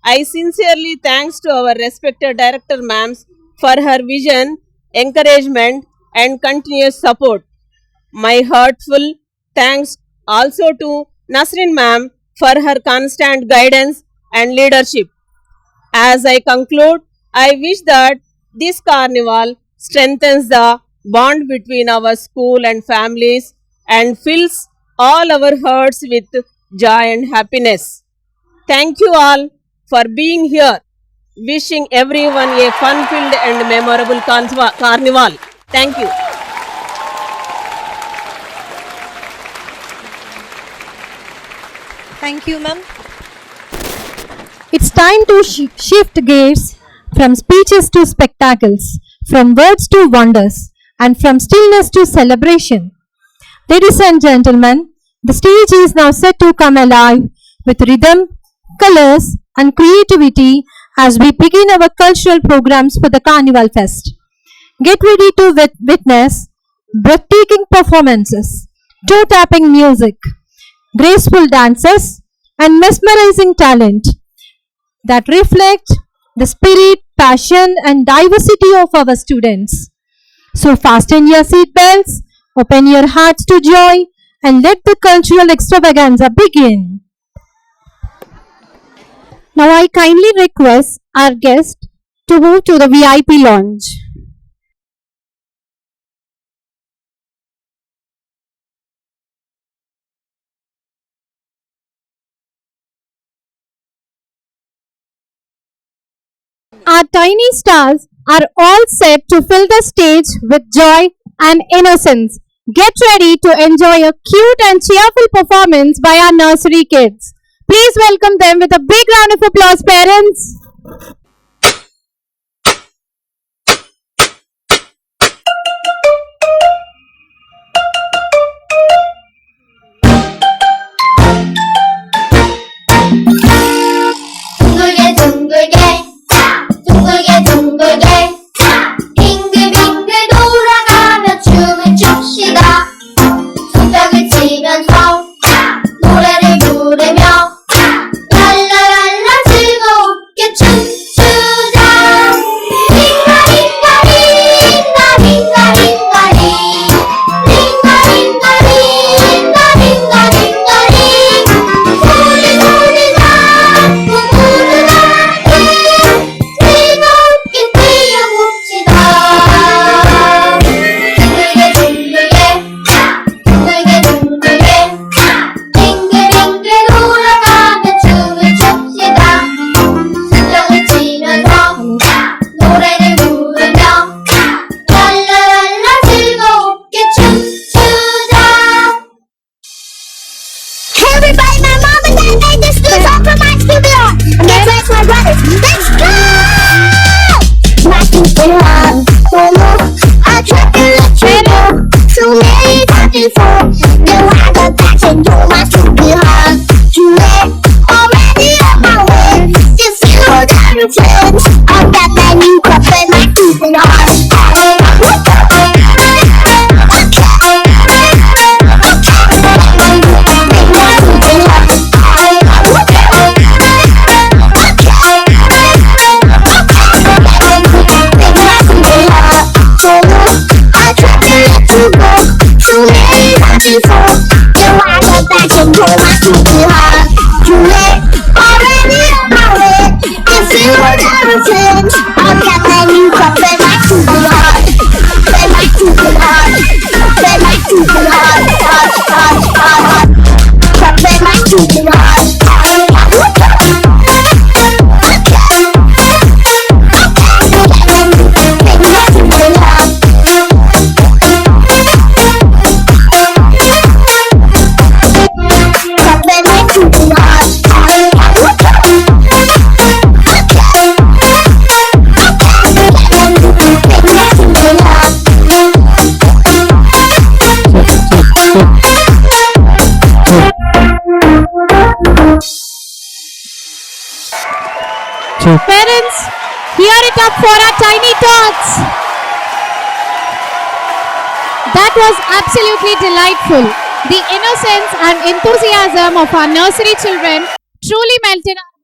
I sincerely thanks to our respected director ma'ams for her vision, encouragement, and continuous support. My heartful thanks also to Nasreen ma'am for her constant guidance and leadership. As I conclude, I wish that This carnival strengthens the bond between our school and families and fills all our hearts with joy and happiness. Thank you all for being here. Wishing everyone a fun-filled and memorable carnival. Thank you. Thank you, ma'am. It's time to shift gears from speeches to spectacles, from words to wonders, and from stillness to celebration. Ladies and gentlemen, the stage is now set to come alive with rhythm, colors, and creativity as we begin our cultural programs for the Carnival Fest. Get ready to witness breathtaking performances, toe-tapping music, graceful dances, and mesmerizing talent that reflect the spirit, passion, and diversity of our students. So fasten your seatbelts, open your hearts to joy, and let the cultural extravaganza begin. Now I kindly request our guest to move to the VIP lounge. Our tiny stars are all set to fill the stage with joy and innocence. Get ready to enjoy a cute and cheerful performance by our nursery kids. Please welcome them with a big round of applause, parents. 둥글게 둥글게 빙글빙글 돌아가며 춤을 춥시다. 손뼉을 치면서 노래를 부르며 랄라랄라 즐겁게 춤추자. 링가링가링 링가링가링가링 링가링가링 링가링가링가링 소리 잡고 부르라게 즐겁게 뛰어봅시다. 둥글게 둥글게 둥글게 빙글빙글 돌아가며 춤을 춥시다. 손뼉을 치면서 노래를 부르며 랄라랄라 즐겁게 춤추자. Hey everybody, my mom and dad made this news all for my studio. I'm gonna flex my brothers. Let's go! My stupid heart, don't know. I tried to let you know so many times before. Now I got back and you're my stupid heart. Too late, already on my way. Just slow down your friends. I've got that new cup in my stupid heart. I tried to let you go so many times before. Now I go back and you're my stupid heart. Too late, already on my way. If you were never friends, I've got that new cup in my stupid heart. In my stupid heart. In my stupid heart. Heart. Cup in my stupid heart. Parents, hear it up for our tiny tots. That was absolutely delightful. The innocence and enthusiasm of our nursery children truly melted our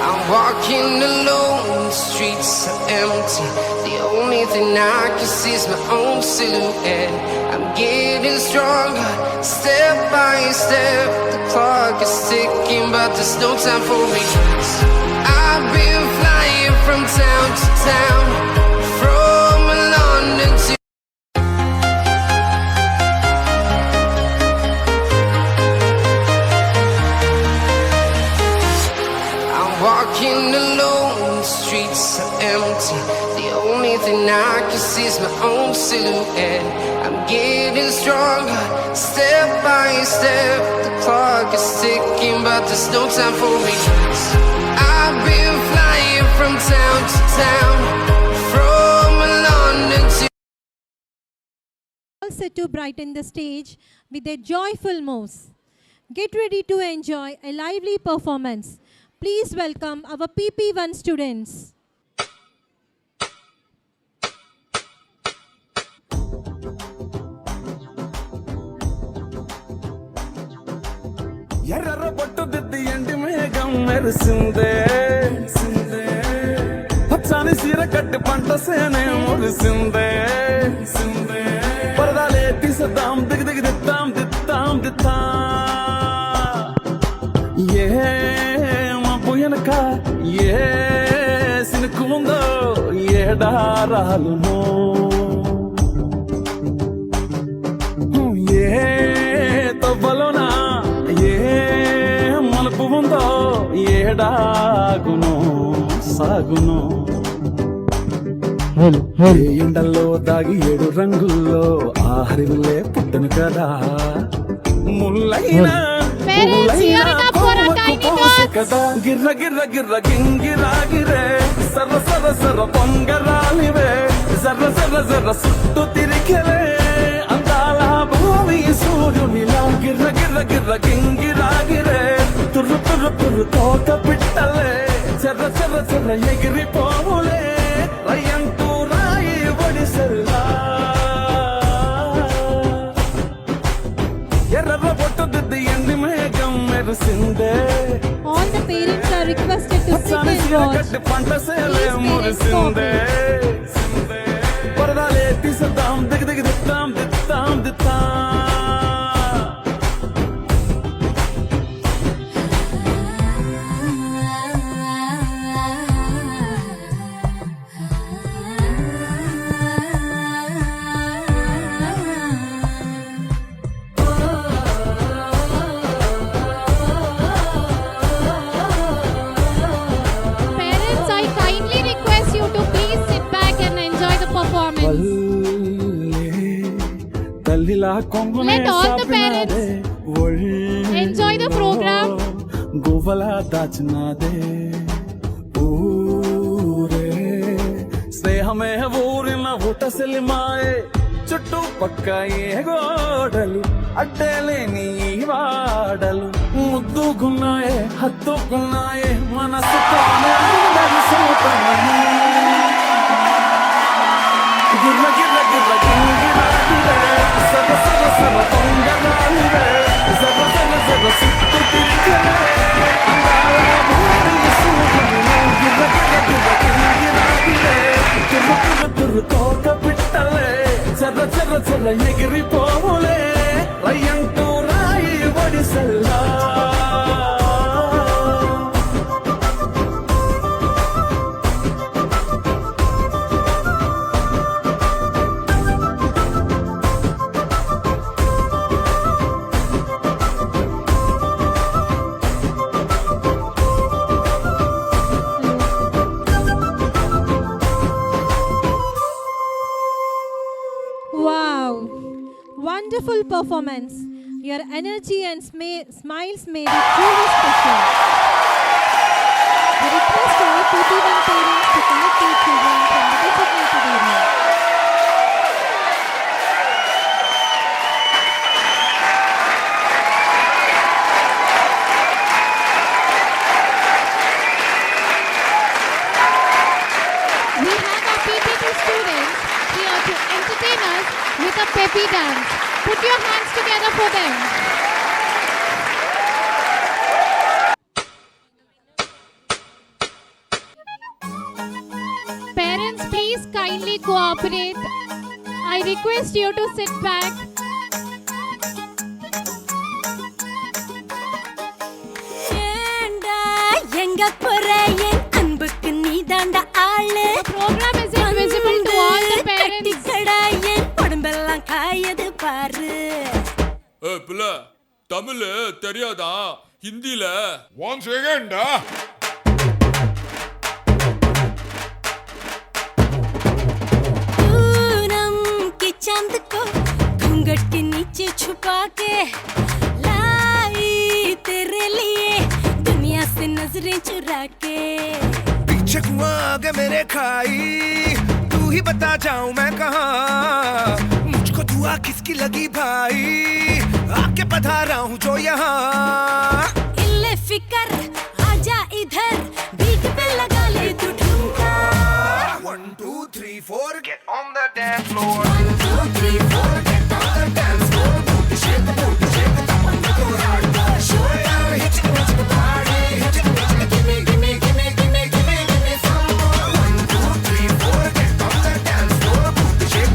I'm walking alone, the streets are empty. The only thing I can see is my own silhouette. I'm getting stronger, Step by step, the clock is ticking, but there's no time for me. I've been flying from town to town, from London to walking alone, the streets are empty. The only thing I can see is my own silhouette. I'm getting stronger, step by step. The clock is ticking, but there's no time for me. I've been flying from town to town, from London to All set to brighten the stage with their joyful moves. Get ready to enjoy a lively performance. Please welcome our PP1 students. ఎర్ర పొట్టు దిద్ది ఎండి మేఘం మెరిసిందే పచ్చని సీర కట్టి పంట సేనే మురిసిందే పరదాలే తీసేద్దాం దిగి దిగి దిద్దాం దిద్దాం దిద్దా ఏ మబ్బు వెనక ఏ సినుకు ఉందో ఏడారాలునో ఏ తవ్వలోనా ఏ మలుపు ఉందో ఏడాగునో సాగునో ఏ ఎండల్లో దాగి 7 రంగుల్లో ఆహరిల్లే పుట్టను కదా ముల్లైనా కదా గిర్ర గిర్ర గిర్ర గింగిరా గిరే సర్ర సర్ర సర్ర పొంగరాలివే జర్ర జర్ర జర్ర సుట్టు తిరిగలే అందాల భూమి సూర్యునిలా గిర్ర గిర్ర గిర్ర గింగిరా గిరే తుర్రు తుర్రు తుర్రు తోట పిట్టలే చెర్ర చెర్ర చెర్ర ఎగిరిపోవులే రయ్యంటూ రాయి ఒడిసెల్లా ఎర్ర పొట్టు దిద్ది ఎండి మేఘం మెరిసిందే. All the parents are requested to sit and watch. పంట సేలే మురిసిందే పరదాలే తీసేద్దాం దిగి దిగి దిద్దాం దిద్దాం దిద్దా Parents, I kindly request you to please sit back and enjoy the performance. తల్లిలా కొంగునే Let all the parents enjoy the program. గువ్వలా దాచినాదే ఊరే స్నేహమే ఊరిన ఊటసెలి మాయే చుట్టూ పక్క ఏ గోడలు అడ్డేలేని ఈ వాడలు ముద్దుగున్నాయే హత్తుకున్నాయే మనసుతోనే అందరి సొంతమని. గిర్ర గిర్ర గిర్ర గింగిరా గిరే సర సర సర పొంగరాలివే జర జర జర సుట్టు తిరిగలే అందాల భూమి సూర్యునిలా గిర్ర గిర్ర గిర్ర గింగిరా గిరే తుర్రు తుర్రు తుర్రు తోట పిట్టలే చెర్ర చెర్ర చెర్ర ఎగిరిపోవులే రయ్యంటూ రాయి ఒడిసెల్లా Wow! Wonderful performance. Your energy and smiles made it truly special. We request all PP1 parents to collect their children from the designated area. We have our PP2 students here to entertain us with a peppy dance. Put your hands together for them. Parents, please kindly cooperate. I request you to sit back. சிங்கப்பூர என் அன்புக்கு நீதாண்ட ஆளு program is invisible to all the parents. கட்டிக்கடா என் உடம்பெல்லாம் காயது பாரு பிள்ள தமிழ் தெரியாதா ஹிந்தில One second. Poonam के चांद को घूंघट के नीचे छुपा के लाई तेरे लिए दुनिया से नजरें चुरा के पीछे कुआं आगे मेरे खाई तू ही बता जाऊं मैं कहाँ मुझको दुआ किसकी लगी भाई आके पधारा हूँ जो यहाँ इल्ले फिकर आजा इधर बीट पे लगा ले तू ठुमका 1 2 3 4 get on the dance floor 1 2 3 4 get on the dance floor booty shake the top on the hardcore shoulder hit the party hit the give me some more 1 2 3 4 get on the dance floor booty shake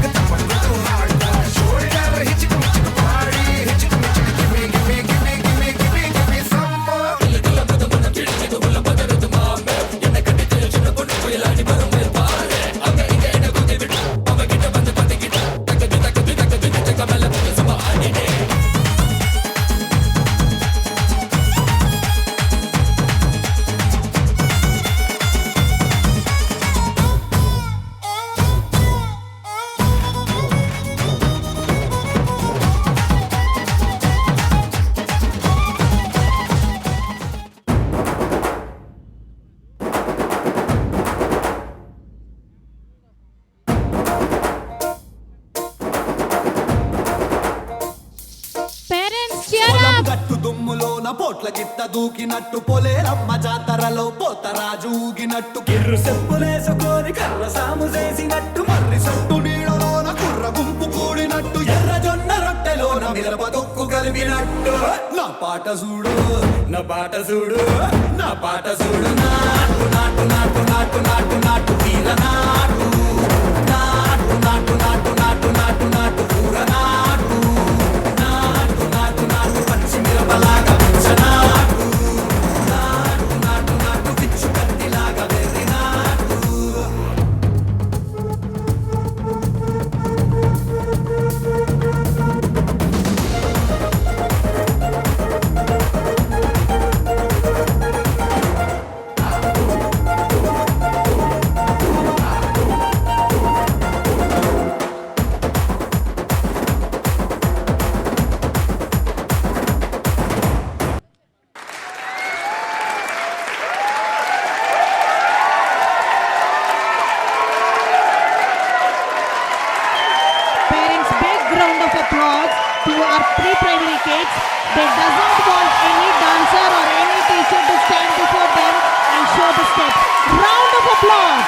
the top on the hardcore shoulder hit the party hit the give me some more Parents, cheer up! గట్టు దుమ్ములోన పోట్ల గిట్ట దూకినట్టు పొలేరమ్మ జాతరలో పోతరాజు ఊగినట్టు కిర్రు సెప్పులేసుకొని కర్ర సాము చేసినట్టు మర్రి సొట్టు నీడలోన కుర్ర గుంపు కూడినట్టు ఎర్ర జొన్న రొట్టెలోన మిరప దొక్కు కలిపినట్టు నా పాట చూడు నా పాట చూడు నా పాట చూడు నాటు నాటు నాటు నాటు నాటు నాటు తీర నాటు నాటు నాటు నాటు నాటు నాటు నాటు కూర నాటు నాటు నాటు నాటు పచ్చి మిరపలాగా నాటు నాటు నాటు నాటు పిచ్చు కత్తిలాగా వెర్రి నాటు Parents, big round of applause to our pre-primary kids. They doesn't want any dancer or any teacher to stand before them and show the steps. Round of applause.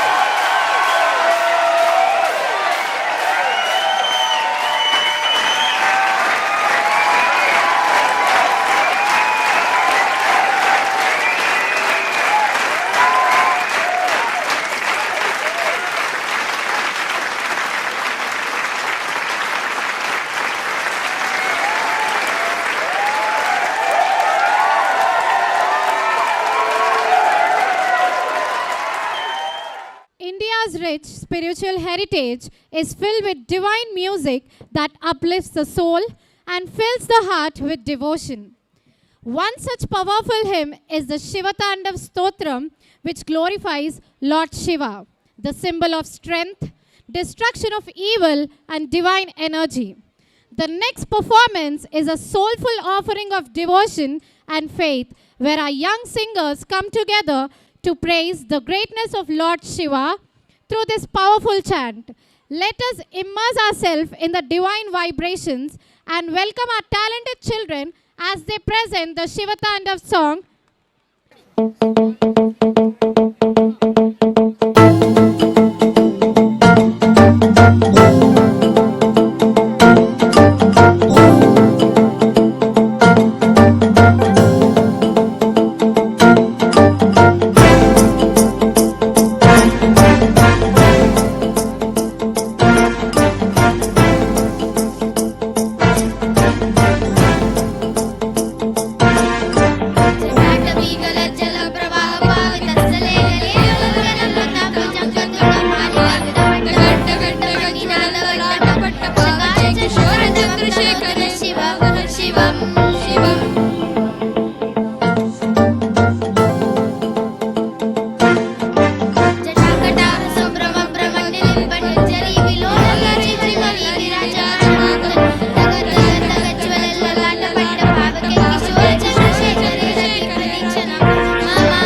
India's rich spiritual heritage is filled with divine music that uplifts the soul and fills the heart with devotion. One such powerful hymn is the Shivatandav Stotram, which glorifies Lord Shiva, the symbol of strength, destruction of evil, and divine energy. The next performance is a soulful offering of devotion and faith, where our young singers come together to praise the greatness of Lord Shiva through this powerful chant. Let us immerse ourselves in the divine vibrations and welcome our talented children as they present the Shivatandav song. Jala Sekhara Shiva శివం శివం జటాకటార సంభ్రమ భ్రమండి లింబనింజరి విలోల చిత్రిమలి విరాజాన తగజ్వలలాట పట్ట భావకే కిశోర చంద్రశేఖర శేఖర దీక్షణ మామా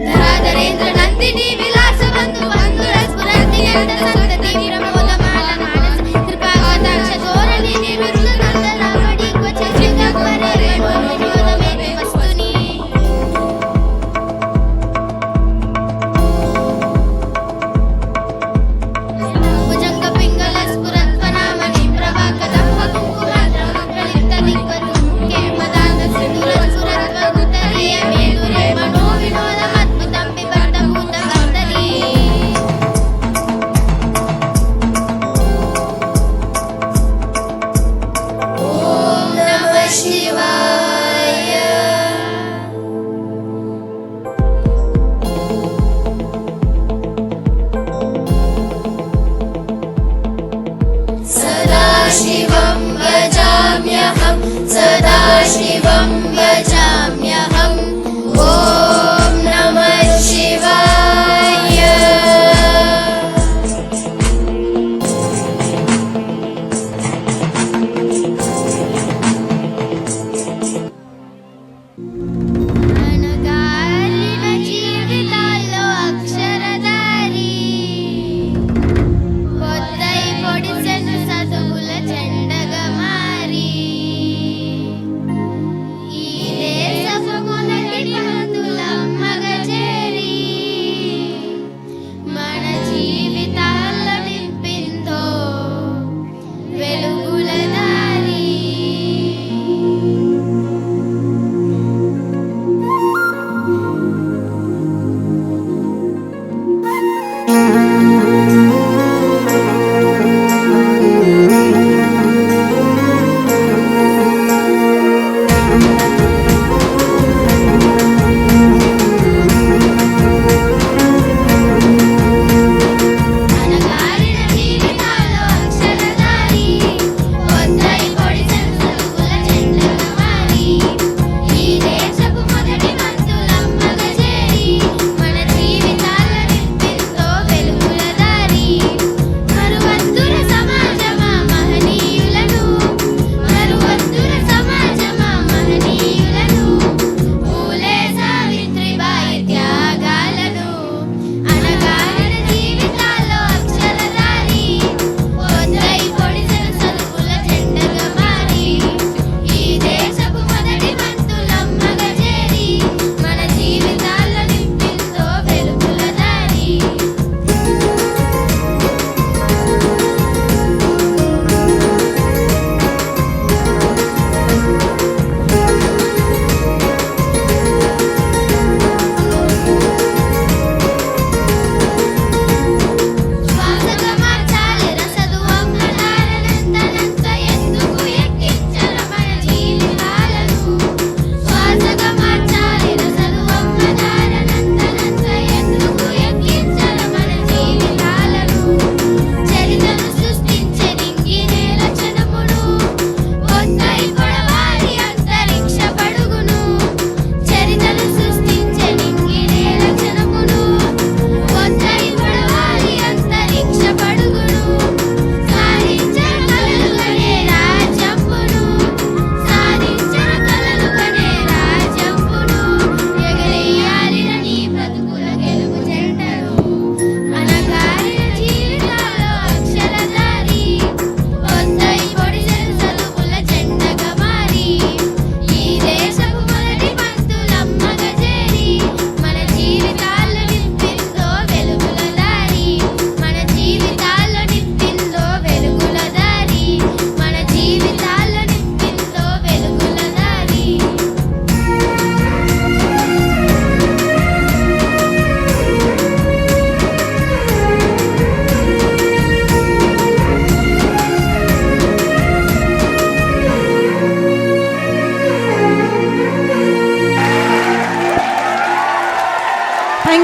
ధరాధరేంద్ర నందిని విలాస బంధు బంధుర స్ఫురంతి గంధ సంతతి ప్రమోదమాల మానస కృపాకటాక్ష ధోరణి నిరుద్ధ నందనావడి క్వచిత్ జగత్పరే వినోదమే వస్తుని భుజంగ పింగళ స్ఫురత్వనామని ప్రభాకదంబ కుంకుమాద్రమగ్రలిప్త దిగ్వతు ముఖ్యే మదాంత సింధుర స్ఫురత్వ ఉత్తరీయ మేధురే మనో వినోదమద్భుతం బిబర్ధ భూత వర్ధని ఓం నమః శివాయ सदाशिवं भजाम्यहं सदाशिवं भजाम्यहम् ॐ नमः शिवाय అనగారిన జీవితాల్లో అక్షరధారి పొద్దై పొడిసెను చదువుల చెండగా మారి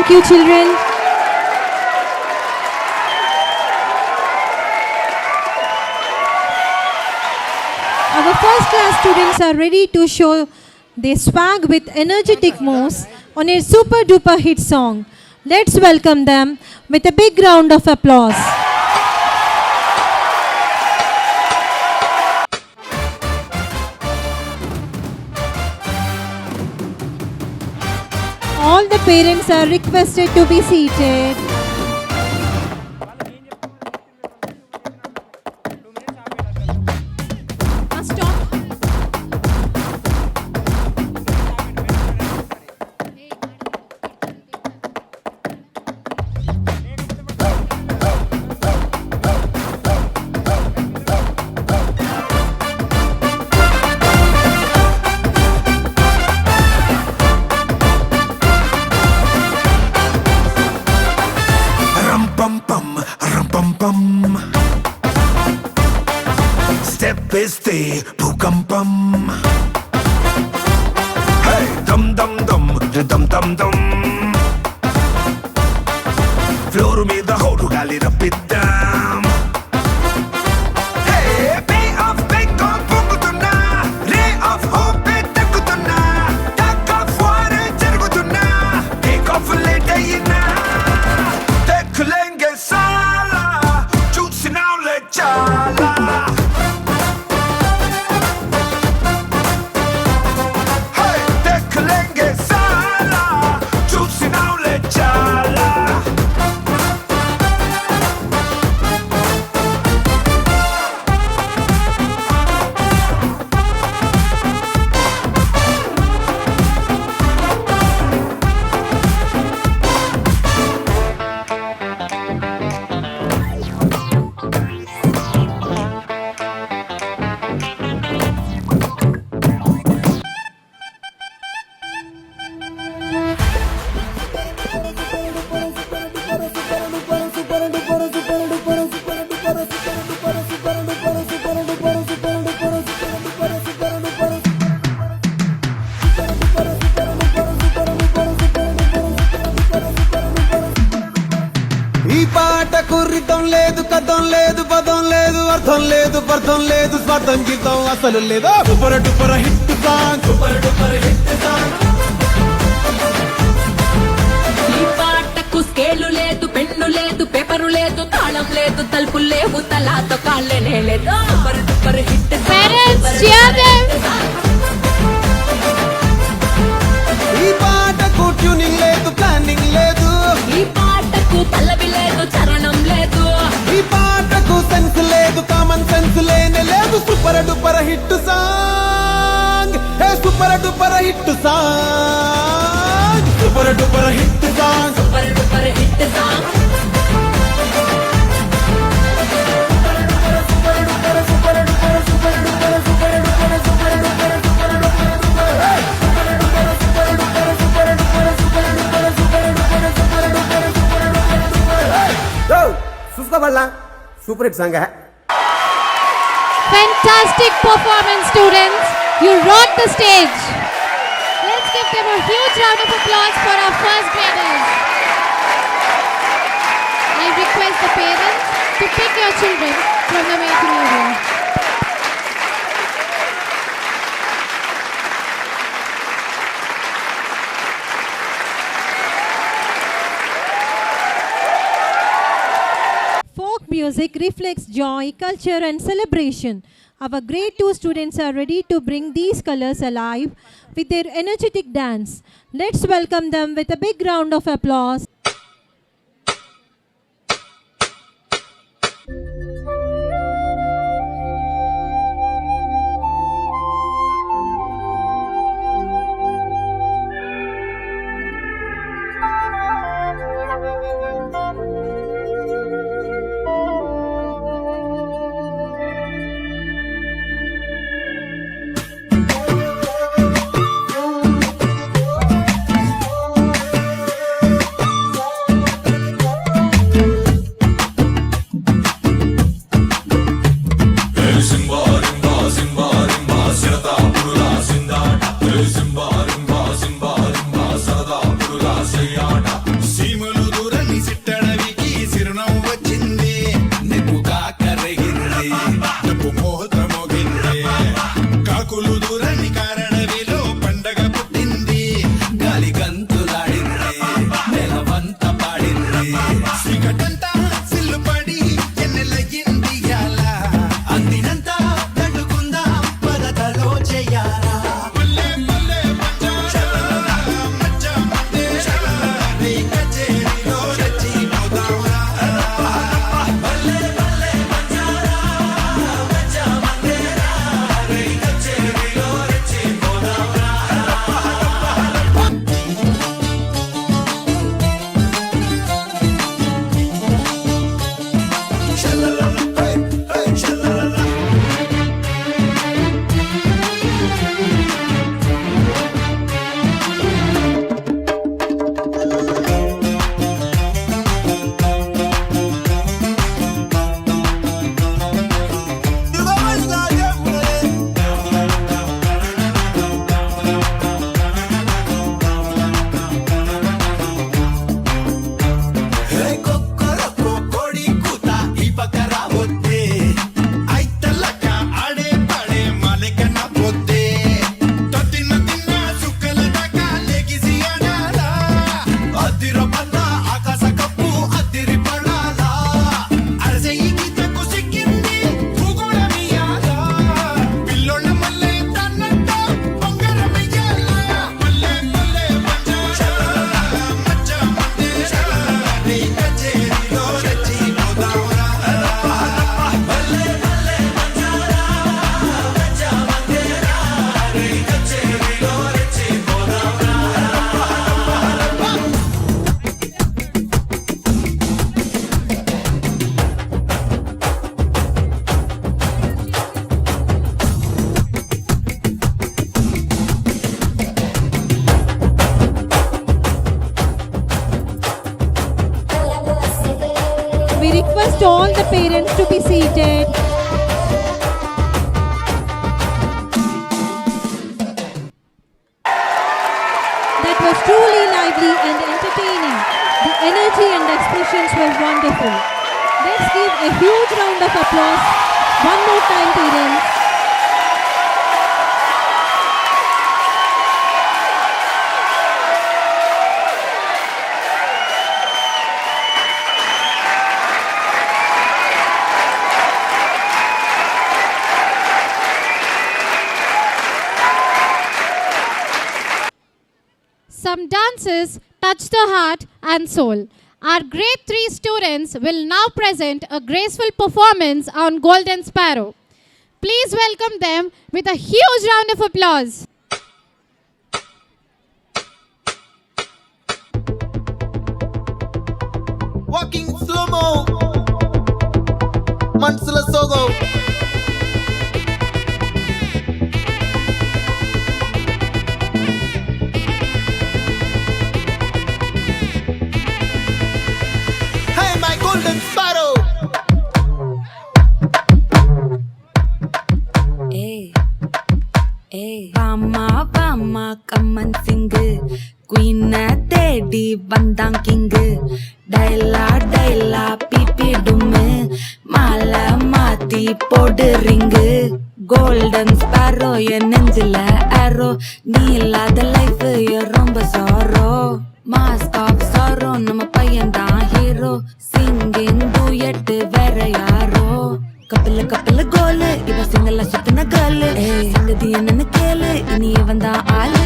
Thank you, children. Our first class students are ready to show their swag with energetic moves on a super duper hit song. Let's welcome them with a big round of applause. All the parents are requested to be seated. రం పం పం step వేస్తే భూకంపం హే dum dum dum dum dum dum floor మీద హోరు గాలి రప్పిద్దాం rhythm లేదు కథం లేదు పదం లేదు అర్థం లేదు పర్థం లేదు స్వార్థం గీతం అసలు లేదు super duper hit song super duper hit song ఈ పాటకు స్కేలు లేదు పెన్ను లేదు పేపరు లేదు తాళం లేదు తలుపులు లేవు తలాతో కాళ్ళనే లేదు సూపర్ డూపర్ హిట్ ఈ పాటకు ట్యూనింగ్ లేదు ప్లానింగ్ లేదు ఈ పాటకు పల్లవి లేదు చరణం లేదు ఈ పాటకు సెన్స్ లేదు కామన్ సెన్స్ లేనే లేదు super duper hit song hey super duper hit song super duper hit song super duper hit song super hit song है Fantastic performance, students. You rocked the stage. Let's give them a huge round of applause for our first graders. I request the parents to pick your children from the waiting area. Folk music reflects joy, culture and celebration. Our grade 2 students are ready to bring these colors alive with their energetic dance. Let's welcome them with a big round of applause. పల్లికారణవిలో పండగ పుట్టింది గాలి గంతులాడింది నెలవంత పాడింది శ్రీకటంతా సిల్లు పడి ఎన్నెలయ్యింది యాల అందినంత తట్టుకుందా పదతలో చెయ్యాలా పల్లె పల్లె పంజారా మచ్చ మధ్య నీ కచేరిలో రచిపోదావా పల్లె పల్లె పంజారా మచ్చ మధ్య నీ కచేరిలో రచిపోదావా కోడి కూత ఈ పక్క రావొద్దే ఐతలక ఆడే పాడే మాలికన పొద్దే తొత్తిన తిన్న సుక్కల దాకా లెగిసి అడాలా అదిర పన్న ఆకాశ కప్పు అదిరి పడాలా అరసే ఈ గీతకు సిక్కింది భూగోళ మియాలా పిల్లోళ్ళ మల్లె తన్నట్ట పొంగరమయ్యాలా మల్లె మల్లె పంజారా మచ్చ మధ్య నీ కచేరిలో రచిపోదావా మల్లె మల్లె పంజారా మచ్చ మధ్య నీ కచేరిలో రచిపోదావా We request all the parents to be seated. That was truly lively and entertaining. The energy and expressions were wonderful. Let's give a huge round of applause one more time, parents. Some dances touch the heart and soul. Our grade 3 students will now present a graceful performance on Golden Sparrow. Please welcome them with a huge round of applause. Walking slow-mo మనసుల సోగో hey my golden sparrow வாமா வாமா கம்மன் சிங்கு குயின தேடி வந்தான் king டைலா டைலா BP டும்மு மாலை மாத்தி போடு ring golden sparrow என் நெஞ்சில ஆரோ நீ இல்லாத லைஃப் ரொம்ப சாரோ மாஸ்க் ஆஃப் சாரோ நம்ம பையன் தான் ஹீரோ சிங்கிங் டூயட் வேற யாரோ கப்பல கப்பல கோலு இவ சிங்கல்ல சுத்தின கேளு சங்கதி என்னன்னு கேளு இனி இவன் தான் ஆளு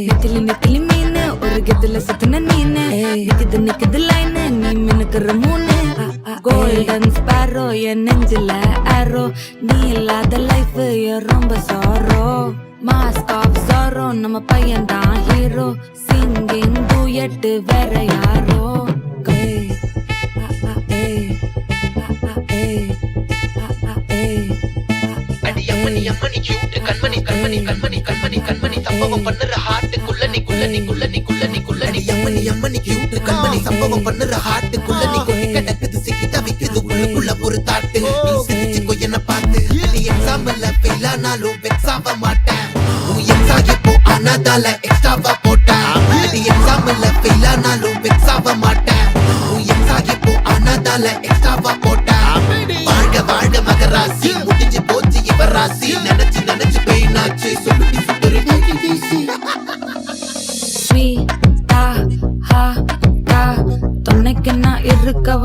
நெத்திலி நெத்திலி மீனு ஒரு கெத்துல சுத்தின நீனு நிக்குது நிக்குது லைனு நீ மினுக்குற மூணு கோல்டன் ஸ்பாரோ என் நெஞ்சில ஆரோ நீ இல்லாத லைஃப் ரொம்ப சாரோ மாஸ்க் ஆஃப் சாரோ நம்ம பையன் தான் ஹீரோ சிங்கிங் டூயட் வேற யாரோ அடி அம்மனி அம்மனி கியூட் கண்மணி கண்மணி கண்மணி கண்மணி கண்மணி சம்பவம் பண்ணுற ஹார்ட்டுக்குள்ள நீ குள்ள நீ குள்ள நீ குள்ள நீ குள்ள நீ அம்மனி அம்மனி கியூட் கண்மணி சம்பவம் பண்ணுற ஹார்ட்டுக்குள்ள நீ கொட்டி கிடக்குது சிக்கி தவிக்குது உள்ளுக்குள்ள ஒரு தாட்டு நீ சிரிச்சுக்கோ என்ன பார்த்து நீ எக்ஸாம்ல ஃபெயில் ஆனாலும் வெக்ஸ் ஆக மாட்டேன் உன் எக்ஸாம் இப்போ ஆனாதால எக்ஸ்ட்ராவா போட்டேன் நீ எக்ஸாம்ல ஃபெயில் ஆனாலும் வெக்ஸ் ஆக மாட்டேன் உன் எக்ஸாம் இப்போ ஆனாதால எக்ஸ்ட்ராவா போட்டேன் வாழ்க வாழ்க மகராசி முடிஞ்சு போச்சு இவராசி நினைச்சு நினைச்சு பெயினாச்சு சொல்லி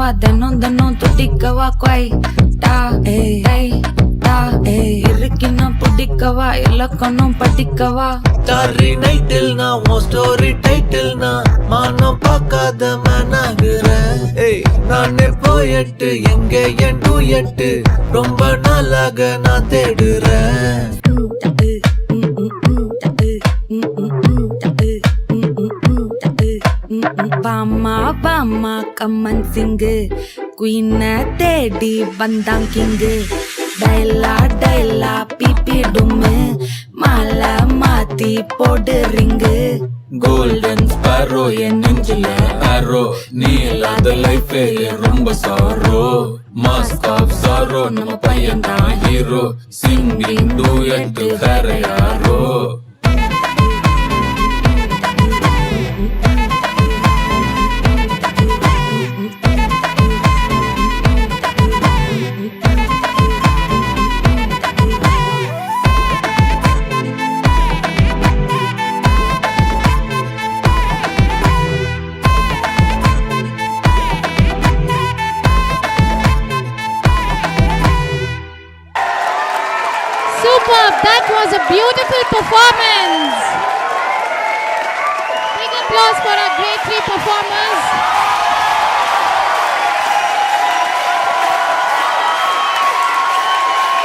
துடிக்கவா தினம் தினம் துடிக்கவா கொய் டா டை டா இருக்கினா பிடிக்கவா இலக்கணம் படிக்கவா ஸ்டாரி நைட்டில் நான் உன் ஸ்டோரி டைட்டில் நான் மானம் பார்க்காத மேனாகிறேன். நானே போயட்டு எங்க என் டூயட்டு ரொம்ப நாளாக நான் தேடுறேன். வாமா வாமா கம்மன் சிங்கு குயின தேடி வந்தான் கிங்கு டைலா டைலா பிபி டும்மு மாலை மாத்தி போடு ரிங்கு கோல்டன் ஸ்பாரோ என் நெஞ்சில ஆரோ நீ இல்லாத லைஃபே ரொம்ப சாரோ மாஸ்க் ஆஃப் சாரோ நம்ம பையன் தான் ஹீரோ சிங்கிங் டூயட் வேற யாரோ Superb! That was a beautiful performance. Big applause for our great three performers.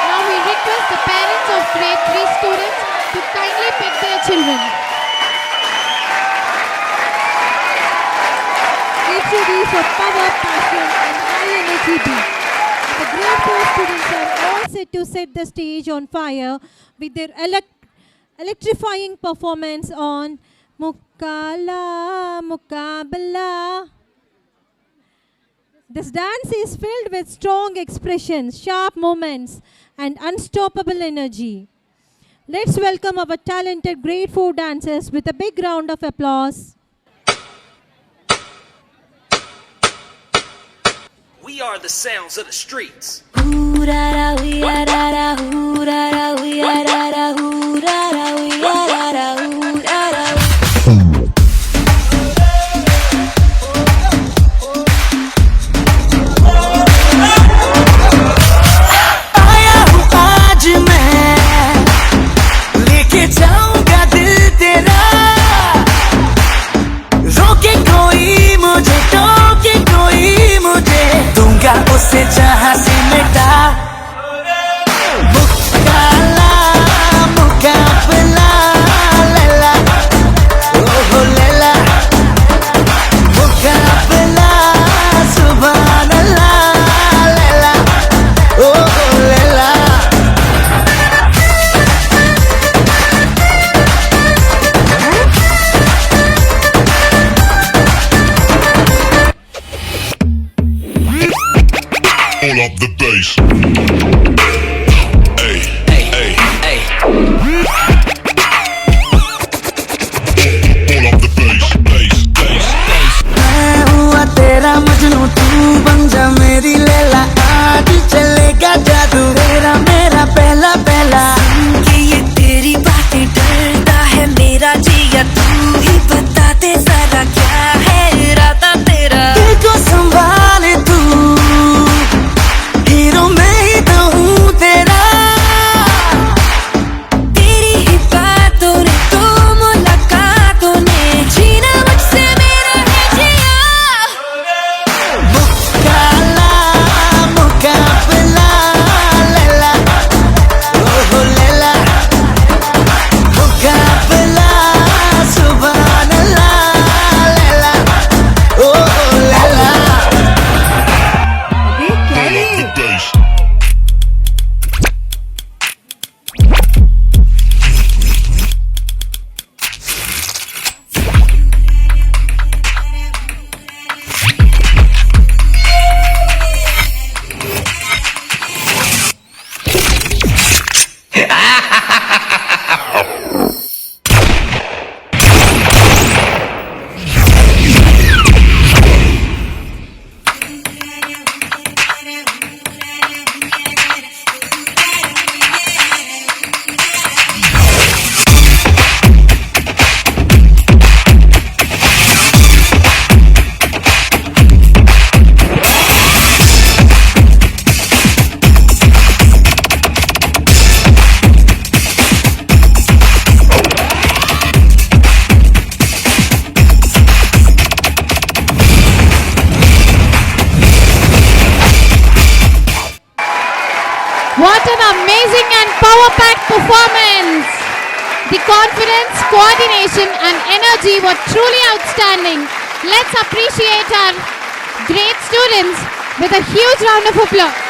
Now we request the parents of grade 3 students to kindly pick their children. HOD for power, passion and high energy beat. The grade 4 students are all set to set the stage on fire with their electrifying performance on Mukala Mukabala. This dance is filled with strong expressions, sharp movements and unstoppable energy. Let's welcome our talented grade 4 dancers with a big round of applause. We are the sounds of the streets. आया हूँ आज मैं लेके जाऊंगा दिल तेरा रोके कोई मुझे टोके कोई मुझे दूंगा उसे जहां से मिटा मुकाबला मुकाबला an amazing and power-packed performance. The confidence, coordination and energy were truly outstanding. Let's appreciate our great students with a huge round of applause.